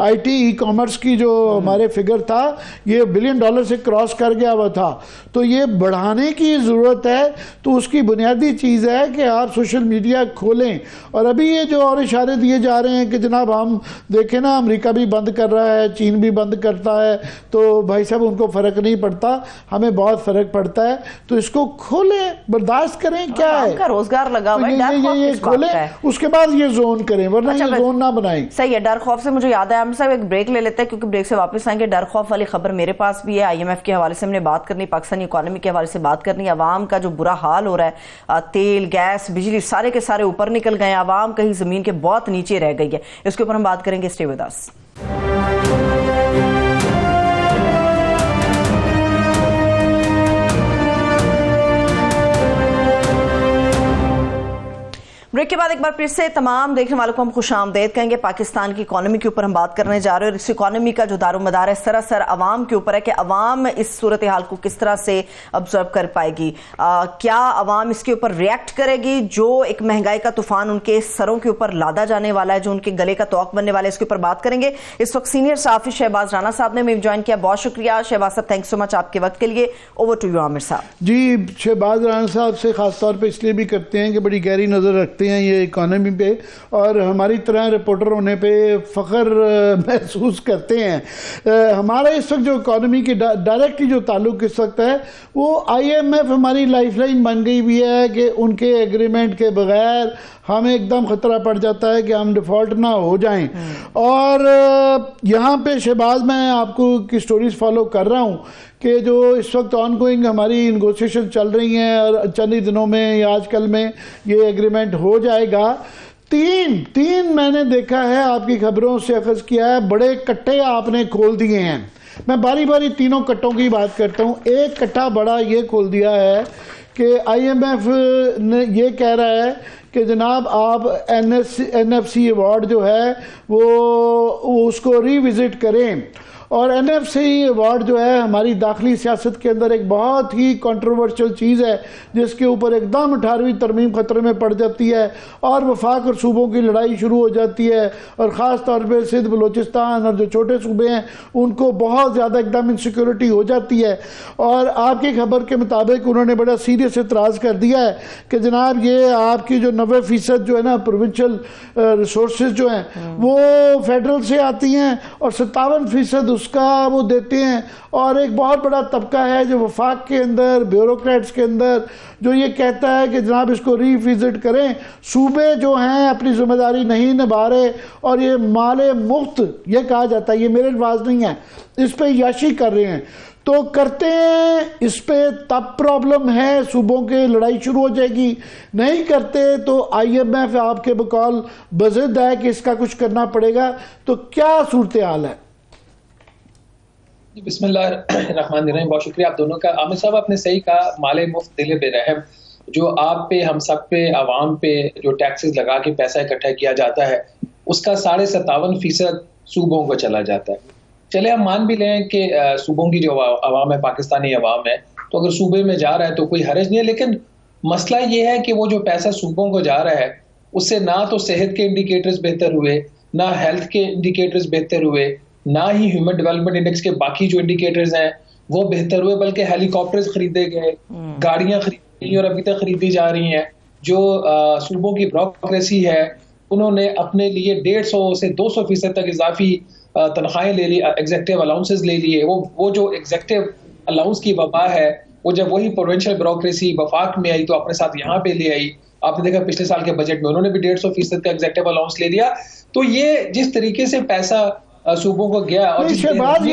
Speaker 2: IT ई-कॉमर्स की जो हमारे फिगर था, ये बिलियन डॉलर से क्रॉस कर गया हुआ था। तो ये बढ़ाने की ज़रूरत है। तो उसकी बुनियादी चीज़ है कि आप सोशल मीडिया खोलें। और अभी ये जो और इशारे दिए जा रहे हैं कि जनाब हम देखें ना, अमेरिका भी बंद कर रहा है, चीन भी बंद करता है, तो भाई साहब उनको फ़र्क नहीं पड़ता, हमें बहुत फ़र्क पड़ता है। तो इसको खोलें, बर्दाश्त करें, क्या है,
Speaker 1: रोजगार लगा हुआ है,
Speaker 2: ये खोलें, उसके बाद ये जोन करें, वरना ये जोन ना बनाएं।
Speaker 1: सही है, डर खौफ से मुझे याद है, हम सब एक ब्रेक ले लेते हैं, क्योंकि ब्रेक से वापस आएंगे। डर खौफ वाली खबर मेरे पास भी है, IMF के हवाले से हमने बात करनी, पाकिस्तानी इकोनॉमी के हवाले से बात करनी। आवाम का जो बुरा हाल हो रहा है, तेल, गैस, बिजली सारे के सारे ऊपर निकल गए, आवाम कहीं जमीन के बहुत नीचे रह गई है। इसके ऊपर हम बात करेंगे, स्टे विद अस। ब्रेक के बाद एक बार फिर से तमाम देखने वालों को हम खुशामदीद कहेंगे। पाकिस्तान की इकोनॉमी के ऊपर हम बात करने जा रहे हैं, और इस इकोनॉमी का जो दारोमदार है सरासर अवाम के ऊपर है कि अवाम इस सूरत हाल को किस तरह से ऑब्जर्व कर पाएगी। क्या अवाम इसके ऊपर रिएक्ट करेगी? जो एक महंगाई का तूफान उनके सरों के ऊपर लादा जाने वाला है, जो उनके गले का तोक बनने वाला है, इसके ऊपर बात करेंगे। इस वक्त सीनियर सहाफी शहबाज राना साहब ने ज्वाइन किया, बहुत शुक्रिया शहबाज साहब, थैंक सो मच आपके वक्त के लिए। ओवर टू यू आमिर साहब।
Speaker 2: जी, शहबाज राना साहब से खास तौर पर इसलिए भी करते हैं कि बड़ी गहरी नजर रखते हैं ये इकोनॉमी पे, और हमारी तरह रिपोर्टर होने पे फख्र महसूस करते हैं। हमारा इस वक्त जो इकोनॉमी के डायरेक्टली जो ताल्लुक इस वक्त है, वो IMF हमारी लाइफलाइन बन गई हुई है कि उनके एग्रीमेंट के बगैर हमें एकदम ख़तरा पड़ जाता है कि हम डिफ़ॉल्ट ना हो जाएं। और यहाँ पे शहबाज, मैं आपको की स्टोरीज फॉलो कर रहा हूँ कि जो इस वक्त ऑनगोइंग हमारी नेगोशिएशन चल रही हैं, और चंद ही दिनों में या आजकल में ये एग्रीमेंट हो जाएगा। तीन मैंने देखा है, आपकी खबरों से अखज़ किया है, बड़े कट्टे आपने खोल दिए हैं। मैं बारी बारी तीनों कट्टों की बात करता हूँ। एक कट्टा बड़ा ये खोल दिया है कि IMF ने ये कह रहा है कि जनाब आप NFC अवार्ड जो है वो उसको रिविज़िट करें। और NFC अवार्ड जो है हमारी दाखिली सियासत के अंदर एक बहुत ही कंट्रोवर्शियल चीज़ है, जिसके ऊपर एकदम 18वीं तरमीम ख़तरे में पड़ जाती है और वफाक और सूबों की लड़ाई शुरू हो जाती है। और ख़ास तौर पर सिंध, बलूचिस्तान और जो छोटे सूबे हैं उनको बहुत ज़्यादा एकदम इंसिक्योरिटी हो जाती है। और आपकी खबर के मुताबिक उन्होंने बड़ा सीरियस एतराज़ कर दिया है कि जनाब ये आपकी जो 90% जो है ना प्रोविंशियल रिसोर्सेज जो हैं वो फेडरल से आती हैं और 57% उसका वो देते हैं। और एक बहुत बड़ा तबका है जो वफाक के अंदर, ब्यूरोक्रेट्स के अंदर, जो ये कहता है कि जनाब इसको रीविजिट करें, सूबे जो हैं अपनी जिम्मेदारी नहीं निभा रहे और ये माले मुफ्त, ये कहा जाता है, ये मेरे अल्फाज नहीं है, इस पे याशी कर रहे हैं। तो करते हैं इस पे तब प्रॉब्लम है, सूबों के लड़ाई शुरू हो जाएगी। नहीं करते तो IMF आपके बकौल बज़िद है कि इसका कुछ करना पड़ेगा। तो क्या सूरत हाल है?
Speaker 4: बिस्मिल्लाहिर्रहमानिर्रहीम। बहुत शुक्रिया आप दोनों का। आमिर साहब आपने सही कहा, माले मुफ्त दिले बेरहम, जो आप पे, हम सब पे, आवाम पे जो टैक्सेस लगा के पैसा इकट्ठा किया जाता है उसका 57.5% सूबों को चला जाता है। चले हम मान भी लें कि सूबों की जो आवाम है पाकिस्तानी आवाम है, तो अगर सूबे में जा रहा है तो कोई हर्ज नहीं है। लेकिन मसला ये है कि वो जो पैसा सूबों को जा रहा है उससे ना तो सेहत के इंडिकेटर्स बेहतर हुए, ना हेल्थ के इंडिकेटर्स बेहतर हुए, ना ही ह्यूमन डेवलपमेंट इंडेक्स के बाकी जो इंडिकेटर्स हैं वो बेहतर हुए, बल्कि हेलीकॉप्टर्स खरीदे गए, गाड़ियां खरीदी गई और अभी तक खरीदी जा रही हैं। जो सूबों की ब्यूरोक्रेसी है उन्होंने अपने लिए 150 से 200% तक इजाफी तनख्वाहें ले ली, एग्जेक्टिव अलाउंसेस ले लिए। वो जो एग्जेक्टिव अलाउंस की वबा है वो जब वही प्रोविंशियल ब्यूरोक्रेसी वफाक में आई तो अपने साथ यहाँ पे ले आई। आपने देखा पिछले साल के बजट में उन्होंने भी 150% का एग्जेक्टिव अलाउंस ले लिया। तो ये जिस तरीके से पैसा सूबों को गया, और
Speaker 2: शहबाज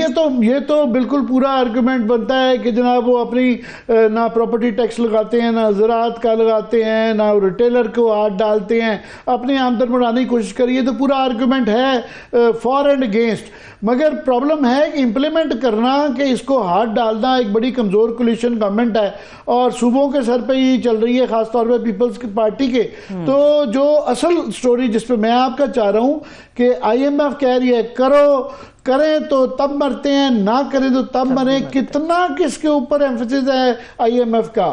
Speaker 2: ये तो बिल्कुल पूरा आर्गुमेंट बनता है कि जनाब वो अपनी ना प्रॉपर्टी टैक्स लगाते हैं, ना ज़राअत का लगाते हैं, ना रिटेलर को हाथ डालते हैं, अपनी आमदन बढ़ाने की कोशिश करिए। तो पूरा आर्गुमेंट है फॉर एंड अगेंस्ट। मगर प्रॉब्लम है कि इम्प्लीमेंट करना, कि इसको हाथ डालना, एक बड़ी कमज़ोर कोलिशन गवर्नमेंट है और सूबों के सर पे ही चल रही है, ख़ासतौर पे पीपल्स की पार्टी के। तो जो असल स्टोरी जिस पे मैं आपका चाह रहा हूँ कि IMF कह रही है करें तो तब मरते हैं, ना करें तो तब मरें, कितना किसके ऊपर एम्फेसिस है IMF का?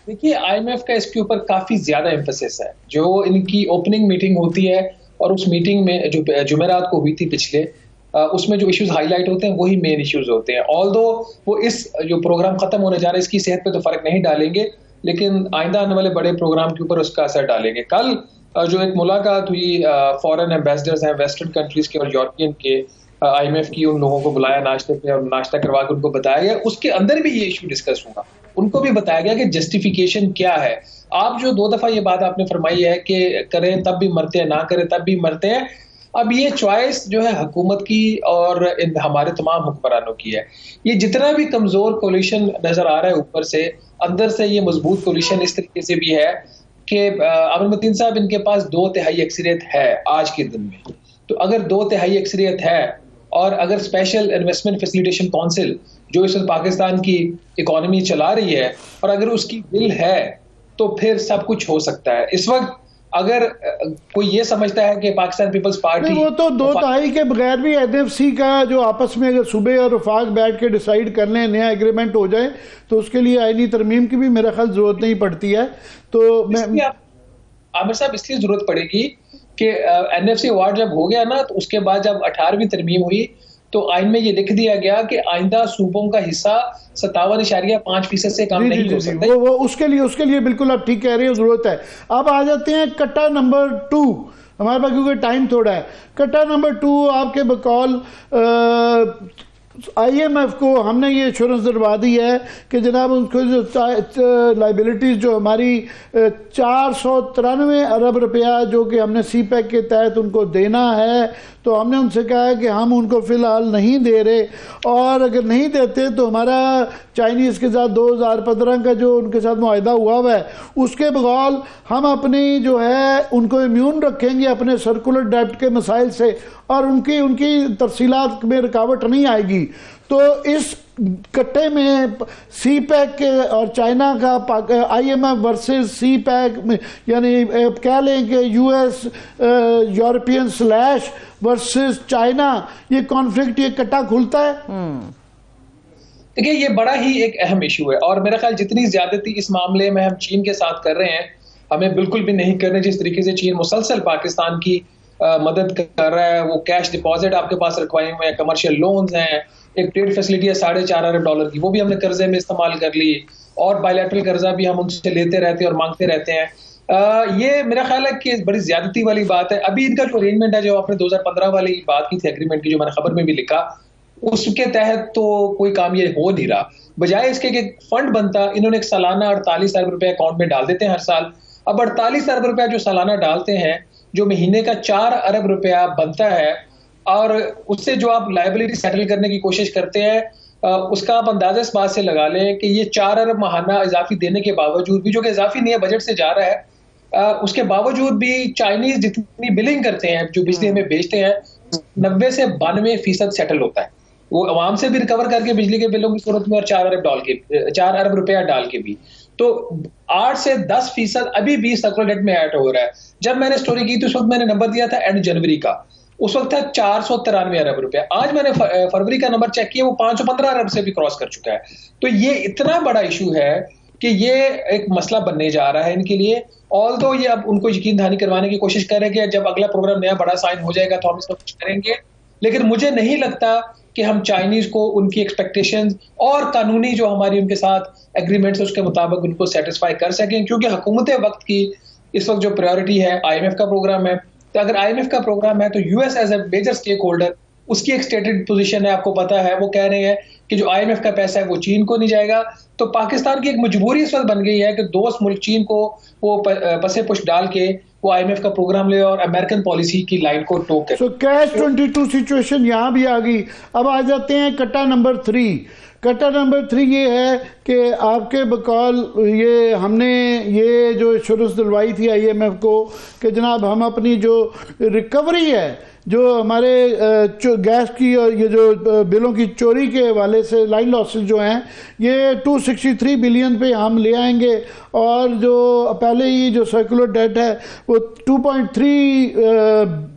Speaker 4: देखिए IMF का इसके ऊपर काफी ज्यादा एम्फेसिस है। जो इनकी ओपनिंग मीटिंग होती है और उस मीटिंग में जो जुमेरात को हुई थी पिछले, उसमें जो इश्यूज हाईलाइट होते हैं वही मेन इश्यूज होते हैं। ऑल्दो वो इस जो प्रोग्राम खत्म होने जा रहा है इसकी सेहत पे तो फर्क नहीं डालेंगे, लेकिन आइंदा आने वाले बड़े प्रोग्राम के ऊपर उसका असर डालेंगे। कल जो एक मुलाकात हुई फॉरेन एम्बेसडर्स हैं वेस्टर्न कंट्रीज के और यूरोपियन के, IMF की, उन लोगों को बुलाया नाश्ते पे और नाश्ता करवा के उनको बताया गया, उसके अंदर भी ये इशू डिस्कस हुआ। उनको भी बताया गया कि जस्टिफिकेशन क्या है। आप जो 2 दफा ये बात आपने फरमाई है कि करें तब भी मरते हैं, ना करें तब भी मरते हैं, अब ये चॉइस जो है हुकूमत की और हमारे तमाम हुक्मरानों की है। ये जितना भी कमजोर कोलिशन नजर आ रहा है ऊपर से, अंदर से ये मजबूत कोलिशन इस तरीके से भी है कि आमिर मतीन साहब, इनके पास 2/3 अक्सरियत है आज के दिन में। तो अगर 2/3 अक्सरियत है और अगर स्पेशल इन्वेस्टमेंट फैसिलिटेशन काउंसिल जो इस वक्त पाकिस्तान की इकोनॉमी चला रही है और अगर उसकी विल है तो फिर सब कुछ हो सकता है। इस वक्त अगर कोई ये समझता है कि पाकिस्तान पीपल्स पार्टी,
Speaker 2: वो तो 2/3 के बगैर भी NFC का जो आपस में अगर सूबे और वफाक बैठ के डिसाइड कर लें, नया एग्रीमेंट हो जाए, तो उसके लिए आईनी तरमीम की भी मेरा ख्याल जरूरत नहीं पड़ती है। तो
Speaker 4: आमिर साहब इसलिए जरूरत पड़ेगी कि NFC अवार्ड जब हो गया ना, तो उसके बाद जब 18वीं तरमीम हुई तो आइन में ये लिख दिया गया कि आइंदा सूबों का हिस्सा 57.5% से कम नहीं हो सकता।
Speaker 2: वो उसके लिए बिल्कुल आप ठीक कह रहे हो, जरूरत है। अब आ जाते हैं कट्टा नंबर 2। हमारे पास क्योंकि टाइम थोड़ा है। कट्टा नंबर 2 आपके बकौल IMF को हमने ये एश्योरेंस दिलवा दी है कि जनाब उनको जो लाइबिलिटीज़ जो हमारी 493 अरब रुपया जो कि हमने CPEC के तहत उनको देना है, तो हमने उनसे कहा है कि हम उनको फ़िलहाल नहीं दे रहे, और अगर नहीं देते तो हमारा चाइनीज़ के साथ 2015 का जो उनके साथ मुआहदा हुआ है उसके बगौल हम अपनी जो है उनको इम्यून रखेंगे अपने सर्कुलर डेब्ट के मसाइल से, और उनकी तफसीलात में रुकावट नहीं आएगी। तो इस कट्टे में CPEC और चाइना का IMF वर्सेस CPEC में, यानी कह लें कि US European slash versus China, ये कॉन्फ्लिक्ट, ये कट्टा खुलता है।
Speaker 4: देखिए ये बड़ा ही एक अहम इशू है, और मेरा ख्याल जितनी ज्यादती इस मामले में हम चीन के साथ कर रहे हैं हमें बिल्कुल भी नहीं करने। जिस तरीके से चीन मुसलसल पाकिस्तान की मदद कर रहा है, वो कैश डिपॉजिट आपके पास रखवाए हुए हैं, कमर्शियल लोन्स हैं, एक ट्रेड फैसिलिटी है $4.5 अरब की, वो भी हमने कर्जे में इस्तेमाल कर ली, और बायलैटरल कर्जा भी हम उनसे लेते रहते हैं और मांगते रहते हैं। ये मेरा ख्याल है कि बड़ी ज्यादती वाली बात है। अभी इनका जो अरेंजमेंट है, जो आपने 2015 वाली बात की थी एग्रीमेंट की, जो मैंने खबर में भी लिखा, उसके तहत तो कोई काम ये हो नहीं रहा। बजाय इसके कि फंड बनता, इन्होंने एक सालाना 48 अरब रुपए अकाउंट में डाल देते हैं हर साल। अब 48 अरब रुपया जो सालाना डालते हैं, जो महीने का 4 अरब रुपया बनता है, और उससे जो आप लायबिलिटी सेटल करने की कोशिश करते हैं, उसका आप अंदाजा इस बात से लगा लें कि ये 4 अरब माहाना इजाफी देने के बावजूद भी, जो कि इजाफी नहीं है, बजट से जा रहा है, उसके बावजूद भी चाइनीज जितनी बिलिंग करते हैं, जो बिजली हमें बेचते हैं, 90 से 92% सेटल होता है। वो अवाम से भी रिकवर करके बिजली के बिलों की सूरत में, और 4 अरब रुपया डाल के भी, तो 8 से 10% अभी भी सर्कुलर डेट में ऐड हो रहा है। जब मैंने स्टोरी की थी उस वक्त मैंने नंबर दिया था एंड जनवरी का, उस वक्त था 493 अरब रुपया। आज मैंने फरवरी का नंबर चेक किया, वो 515 अरब से भी क्रॉस कर चुका है। तो ये इतना बड़ा इशू है कि ये एक मसला बनने जा रहा है इनके लिए। ऑल्दो ये अब उनको यकीन दहानी करवाने की कोशिश करेंगे, जब अगला प्रोग्राम नया बड़ा साइन हो जाएगा तो हम इसमें कुछ करेंगे, लेकिन मुझे नहीं लगता कि हम चाइनीज को उनकी एक्सपेक्टेशंस और कानूनी जो हमारी उनके साथ एग्रीमेंट्स उसके मुताबिक उनको सेटिस्फाई कर सकें, क्योंकि हुकूमत वक्त की इस वक्त जो प्रायोरिटी है IMF का प्रोग्राम है। तो अगर IMF का प्रोग्राम है तो US as a major stake holder, उसकी एक स्टेटेड पोजीशन है, आपको पता है, वो कह रहे हैं कि जो IMF का पैसा है वो चीन को नहीं जाएगा। तो पाकिस्तान की एक मजबूरी इस वक्त बन गई है कि दोस्त मुल्क चीन को वो पसे पुश डाल के वो IMF का प्रोग्राम ले और अमेरिकन पॉलिसी की लाइन को टोके।
Speaker 2: सो कैश 22 सिचुएशन यहाँ भी आ गई। अब आ जाते हैं कट्टा नंबर 3। कट्टा नंबर 3 ये है कि आपके बकौल ये हमने ये जो एश्योरेंस दिलवाई थी IMF को कि जनाब हम अपनी जो रिकवरी है, जो हमारे गैस की और ये जो बिलों की चोरी के हवाले से लाइन लॉसेस जो हैं, ये 263 बिलियन पे हम ले आएंगे, और जो पहले ही जो सर्कुलर डेट है वो 2.3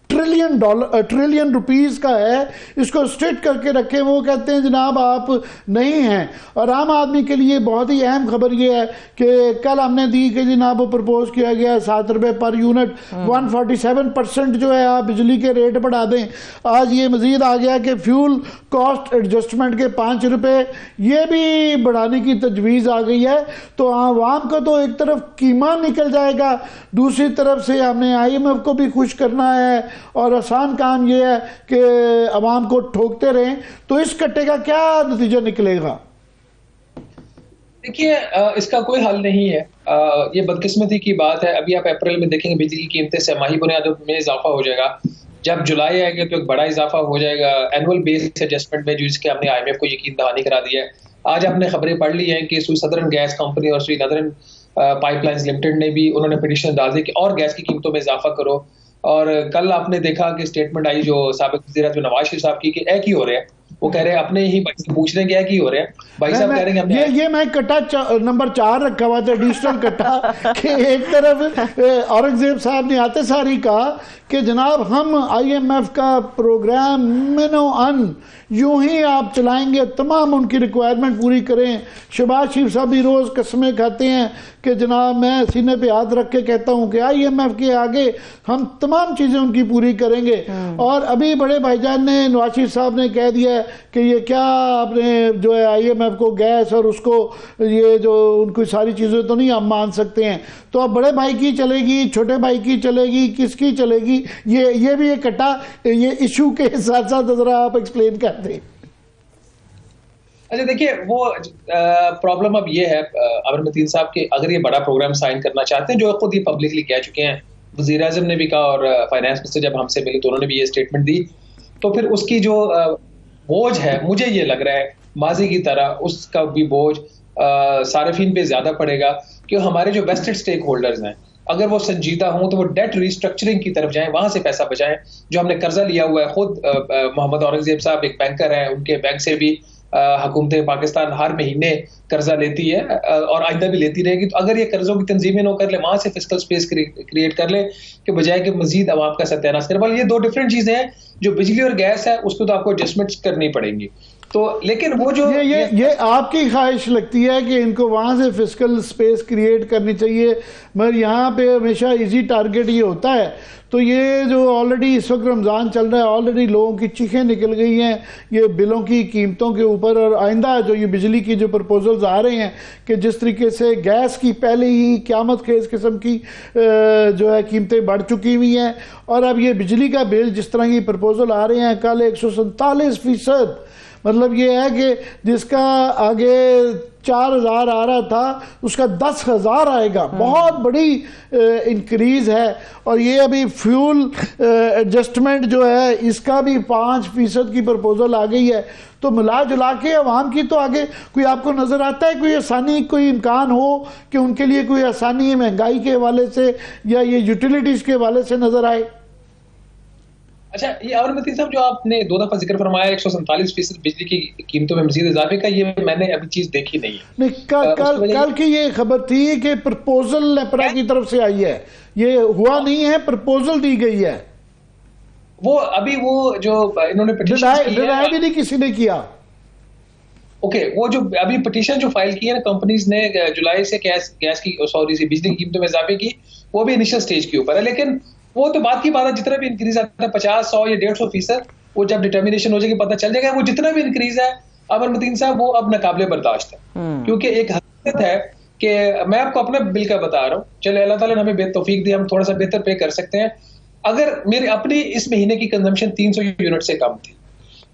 Speaker 2: ट्रिलियन रुपीस का है। इसको स्ट्रेट करके रखें। वो कहते हैं जनाब आप नहीं हैं। और आम आदमी के लिए बहुत ही अहम खबर ये है कि कल हमने दी कि जनाब वो प्रपोज किया गया 7 रुपये पर यूनिट, 147% जो है आप बिजली के रेट बढ़ा दें। आज ये मजीद आ गया कि फ्यूल कॉस्ट एडजस्टमेंट के 5 रुपये ये भी बढ़ाने की तजवीज़ आ गई है। तो आवाम को तो एक तरफ कीमा निकल जाएगा, दूसरी तरफ से हमने IMF को भी खुश करना है, और आसान काम यह है कि अवाम को ठोकते रहें। तो इस कट्टे का क्या नतीजा निकलेगा?
Speaker 4: देखिए इसका कोई हल नहीं है। ये बदकिस्मती की बात है। अभी आप अप्रैल में देखेंगे बिजली की कीमतें सहमाही बुनियादों में इजाफा हो जाएगा। जब जुलाई आएगा तो एक बड़ा इजाफा हो जाएगा एनुअल बेस एडजस्टमेंट में, जिसके हमने IMF को यकीन दहानी करा दी है। आज आपने खबरें पढ़ ली हैं कि स्वी सदर्न गैस कंपनी और स्वी सदर्न पाइपलाइंस लिमिटेड ने भी उन्होंने पिटीशन डाल दी कि और गैस की कीमतों में इजाफा करो। और कल आपने देखा कि स्टेटमेंट आई जो साबिक वज़ीर आज़म नवाज शरीफ साहब की कि एक ही हो रहे हैं। वो कह रहे हैं अपने ही भाई से पूछ रहे हैं कि ही हो रहे हैं। भाई साहब कह रहे हैं हमने
Speaker 2: ये मैं कट्टा नंबर 4 रखा हुआ था, एडिशनल कट्टा कि एक तरफ औरंगजेब साहब ने आते सारी कहा कि जनाब हम IMF का प्रोग्राम मिनो अन यूं ही आप चलाएंगे, तमाम उनकी रिक्वायरमेंट पूरी करें। शहबाज शरीफ साहब भी रोज़ कसमें खाते हैं कि जनाब मैं सीने पे हाथ रख के कहता हूं कि IMF के आगे हम तमाम चीज़ें उनकी पूरी करेंगे। और अभी बड़े भाईजान ने नवाज शरीफ साहब ने कह दिया है कि ये क्या आपने जो है IMF को गैस और उसको ये जो उनको सारी चीज़ें तो नहीं हम मान सकते हैं। तो अब बड़े भाई की चलेगी, छोटे भाई की चलेगी, किसकी चलेगी? ये भी एक कट्टा ये इशू के साथ साथ ज़रा आप एक्सप्लेन कर दें।
Speaker 4: अच्छा देखिए, वो प्रॉब्लम अब ये है आमिर मतीन साहब के, अगर ये बड़ा प्रोग्राम साइन करना चाहते हैं, जो खुद ये पब्लिकली कह चुके हैं, वज़ीर आज़म ने भी कहा और फाइनेंस मिनिस्टर जब हमसे मिले तो उन्होंने भी ये स्टेटमेंट दी, तो फिर उसकी जो बोझ है, मुझे ये लग रहा है माजी की तरह उसका भी बोझ सार्फिन पे ज्यादा पड़ेगा, कि हमारे जो वेस्टेड स्टेक होल्डर्स हैं अगर वो संजीदा हों तो वो डेट रिस्ट्रक्चरिंग की तरफ जाएं, वहां से पैसा बचाएं। जो हमने कर्जा लिया हुआ है, खुद मोहम्मद औरंगजेब साहब एक बैंकर हैं, उनके बैंक से भी हुकूमत पाकिस्तान हर महीने कर्जा लेती है और आइंदा भी लेती रहेगी। तो अगर ये कर्जों की तंजीमें न कर ले, वहां से फिस्कल स्पेस क्रिएट कर ले कि बजाय कि मजीद अवाम का सत्यानाश करे। बल ये दो डिफरेंट चीजें हैं। जो बिजली और गैस है उसको तो आपको एडजस्टमेंट्स करनी पड़ेंगी। तो लेकिन वो जो
Speaker 2: ये आपकी ख्वाहिश लगती है कि इनको वहां से फिस्कल स्पेस क्रिएट करनी चाहिए, मगर यहाँ पे हमेशा इजी टारगेट ये होता है। तो ये जो ऑलरेडी इस वक्त रमज़ान चल रहा है, ऑलरेडी लोगों की चीखें निकल गई हैं ये बिलों की कीमतों के ऊपर, और आइंदा जो ये बिजली की जो प्रपोजल्स आ रहे हैं कि जिस तरीके से गैस की पहले ही क़यामत खेज़ किस्म की जो है कीमतें बढ़ चुकी हुई हैं, और अब ये बिजली का बिल जिस तरह की प्रपोजल आ रहे हैं, कल 147%, मतलब ये है कि जिसका आगे 4,000 आ रहा था उसका 10,000 आएगा। बहुत बड़ी इंक्रीज है। और ये अभी फ्यूल एडजस्टमेंट जो है इसका भी 5% की प्रपोजल आ गई है। तो मिला जुला के अवाम की तो आगे कोई आपको नज़र आता है कोई आसानी, कोई इम्कान हो कि उनके लिए कोई आसानी महंगाई के हवाले से या ये यूटिलिटीज़ के हवाले से नज़र आए?
Speaker 4: अच्छा, ये आमिर मतीन साहब जो आपने 2 दफा जिक्र फरमाया 147% बिजली की कीमतों में मजीद इजाफे का, ये मैंने अभी चीज देखी नहीं है।
Speaker 2: नहीं, कल की ये खबर थी कि प्रपोजल नेपरा की तरफ से आई है, ये हुआ नहीं है, प्रपोजल दी गई है।
Speaker 4: वो अभी वो जो इन्होंने
Speaker 2: डिनाई भी नहीं किसी ने किया।
Speaker 4: ओके, वो जो अभी पिटीशन जो फाइल की है ना कंपनीज ने जुलाई से गैस की बिजली की कीमतों में इजाफे की, वो भी इनिशियल स्टेज के ऊपर है। लेकिन वो तो बात की बात है, जितना भी इंक्रीज आता है 50, 100 या 150%, वो जब डिटर्मिनेशन हो जाएगी पता चल जाएगा। वो जितना भी इंक्रीज है आमिर मतीन साहब, वो अब नाकाबिले बर्दाश्त है। क्योंकि एक हकीकत है कि मैं आपको अपने बिल का बता रहा हूँ, चले अल्लाह ताला ने हमें बेतौफीक दी, हम थोड़ा सा बेहतर पे कर सकते हैं। अगर मेरी अपनी इस महीने की कंजम्पशन 300 यूनिट से कम थी,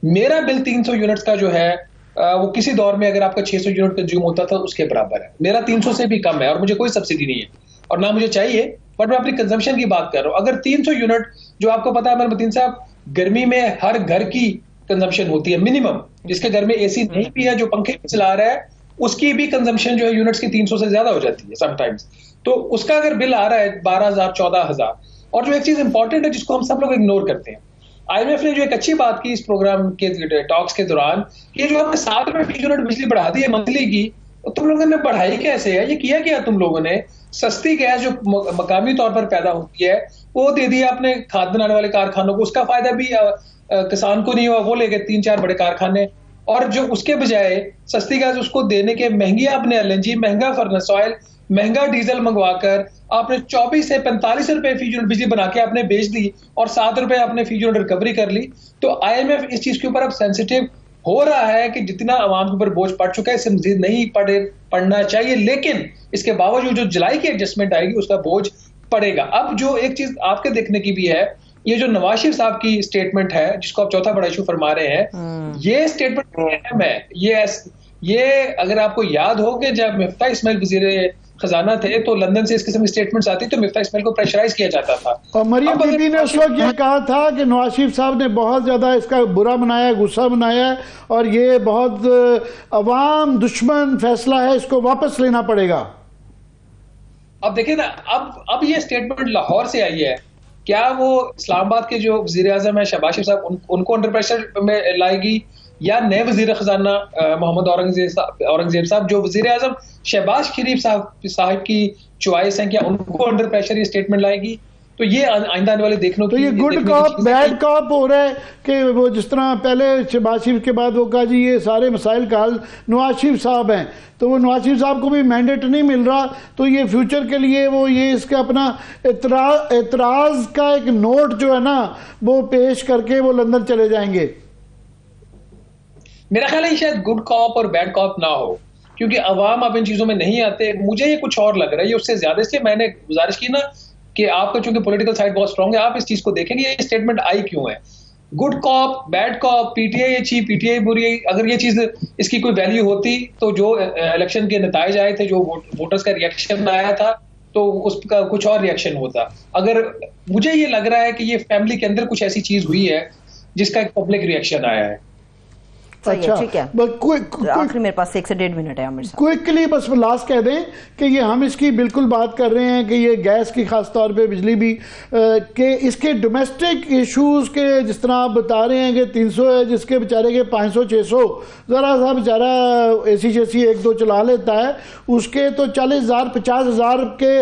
Speaker 4: मेरा बिल 300 यूनिट का जो है वो किसी दौर में अगर आपका 600 यूनिट कंज्यूम होता था उसके बराबर है। मेरा 300 से भी कम है और मुझे कोई सब्सिडी नहीं है और ना मुझे चाहिए, बट मैं अपनी कंजम्पशन की बात कर रहा हूं। अगर 300 यूनिट, जो आपको पता है आमिर मतीन साहब, गर्मी में हर घर की कंजम्पशन होती है मिनिमम, जिसके घर में एसी नहीं भी है, जो पंखे चला रहा है, उसकी भी कंजम्पशन जो है यूनिट्स की 300 से ज्यादा हो जाती है समटाइम्स। तो उसका अगर बिल आ रहा है 12,000, 14,000। और जो एक चीज इंपॉर्टेंट है जिसको हम सब लोग इग्नोर करते हैं, IMF ने जो एक अच्छी बात की इस प्रोग्राम के टॉक्स के दौरान, ये जो हमने 7 रुपए फी यूनिट बिजली बढ़ा दी है मंथली की, तो तुम लोगों ने बढ़ाई कैसे है? ये किया क्या तुम लोगों ने? सस्ती गैस जो मकामी तौर पर पैदा होती है वो दे दिया अपने खाद बनाने वाले कारखानों को, उसका फायदा भी किसान को नहीं हुआ, वो ले गए 3-4 बड़े कारखाने। और जो उसके बजाय सस्ती गैस उसको देने के महंगी आपने LNG, महंगा फर्नेस ऑयल, महंगा डीजल मंगवाकर आपने 24 से 45 रुपए फी यूनिट बिजली बना के आपने बेच दी और 7 रुपए आपने फी यूनिट रिकवरी कर ली। तो IMF इस चीज के ऊपर अब सेंसिटिव हो रहा है कि जितना आवाम के ऊपर बोझ पड़ चुका है इससे मजीद नहीं पड़ना चाहिए, लेकिन इसके बावजूद जो जुलाई की एडजस्टमेंट आएगी उसका बोझ पड़ेगा। अब जो एक चीज आपके देखने की भी है, ये जो नवाज शरीफ साहब की स्टेटमेंट है जिसको आप चौथा बड़ा इशू फरमा रहे हैं, ये स्टेटमेंट अहम है। ये अगर आपको याद हो कि जब मिफ्ता इस्माइल वजीर खजाना थे तो लंदन से इस किस्म की स्टेटमेंट्स आती तो मिफ्ता इस्माइल को प्रेशराइज किया जाता था।
Speaker 2: और मरियम बीबी ने उस वक्त ये कहा था कि नवाज शरीफ साहब ने बहुत ज्यादा इसका बुरा बनाया, गुस्सा बनाया, और ये बहुत अवाम दुश्मन फैसला है, इसको वापस लेना पड़ेगा।
Speaker 4: अब देखिए ना, अब ये स्टेटमेंट लाहौर से आई है, क्या वो इस्लामाबाद के जो वजीर आजम है शहबाज शरीफ साहब उनको अंडर प्रेशर में लाएगी, या नए वजीर खजाना मोहम्मद औरंगजेब साहब जो वजीर आजम शहबाज शरीफ साहब की चॉइस है, क्या उनको अंडर प्रेशर ये स्टेटमेंट लाएगी? तो ये आइंदा आने वाले देखने
Speaker 2: तो ये गुड कॉप बैड कॉप हो रहा है कि वो जिस तरह पहले शहबाज शरीफ के बाद वो कहा जी ये सारे मसाइल का हल नवाज शरीफ साहब हैं, तो वो नवाज शरीफ साहब को भी मैंडेट नहीं मिल रहा, तो ये फ्यूचर के लिए वो ये इसका अपना एतराज का एक नोट जो है ना वो पेश करके वो लंदन चले जाएंगे।
Speaker 4: मेरा ख्याल है शायद गुड कॉप और बैड कॉप ना हो, क्योंकि अवाम अब इन चीजों में नहीं आते। मुझे ये कुछ और लग रहा है, ये उससे ज्यादा। इसलिए मैंने गुजारिश की ना कि आपका चूंकि पॉलिटिकल साइड बहुत स्ट्रांग है, आप इस चीज को देखेंगे ये स्टेटमेंट आई क्यों है। Good cop bad cop, PTI अच्छी पीटीआई बुरी, अगर ये चीज इसकी कोई वैल्यू होती तो जो इलेक्शन के नतीजे आए थे, जो वोटर्स का रिएक्शन आया था, तो उसका कुछ और रिएक्शन होता। अगर मुझे ये लग रहा है कि ये फैमिली के अंदर कुछ ऐसी चीज हुई है जिसका एक पब्लिक रिएक्शन आया है।
Speaker 1: अच्छा, ठीक है।
Speaker 2: आखिर
Speaker 1: मेरे पास 1 से 1.5 मिनट है आमिर साहब।
Speaker 2: क्विकली बस लास्ट कह दें कि ये हम इसकी बिल्कुल बात कर रहे हैं कि ये गैस की खास तौर पे बिजली भी कि इसके डोमेस्टिक इश्यूज के जिस तरह आप बता रहे हैं कि 300 है, जिसके बेचारे के 500-600, ज़रा सा बेचारा एसी शेसी 1-2 चला लेता है, उसके तो 40,000-50,000 के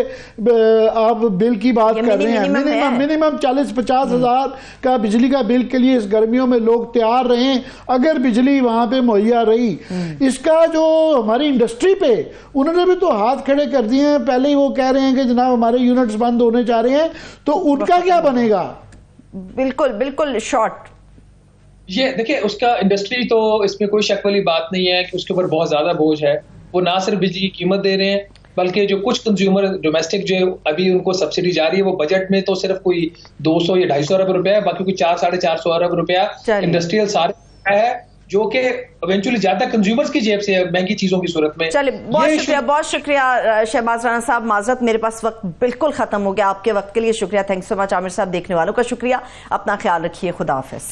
Speaker 2: आप बिल की बात कर रहे हैं। मिनिमम 40-50 हज़ार का बिजली का बिल के लिए इस गर्मियों में लोग तैयार रहे अगर बिजली वहां पे मुहैया रही। इसका जो हमारी इंडस्ट्री पे उन्होंने भी तो हाथ खड़े कर दिए हैं, पहले ही वो कह रहे हैं कि जनाब हमारे यूनिट्स बंद होने जा रहे हैं, तो उनका क्या बनेगा?
Speaker 1: बिल्कुल बिल्कुल शॉर्ट।
Speaker 4: ये देखिए, उसका इंडस्ट्री तो इसमें कोई शक वाली बात नहीं है कि उसके ऊपर बहुत ज्यादा बोझ है। वो ना सिर्फ बिजली की कीमत दे रहे हैं, बल्कि जो कुछ कंज्यूमर डोमेस्टिक जो अभी उनको सब्सिडी जा रही है, वो बजट में तो सिर्फ कोई 200 या 250 अरब रुपया है, बाकी कोई 400-450 अरब रुपया इंडस्ट्रियल सारे है, जो कि इवेंचुअली ज्यादा कंज्यूमर्स की जेब से महंगी चीजों की सूरत में।
Speaker 1: चलिए, बहुत शुक्रिया शहबाज राना साहब। माजरत, मेरे पास वक्त बिल्कुल खत्म हो गया। आपके वक्त के लिए शुक्रिया, थैंक्स सो मच। आमिर साहब, देखने वालों का शुक्रिया। अपना ख्याल रखिए, खुदा हाफिज।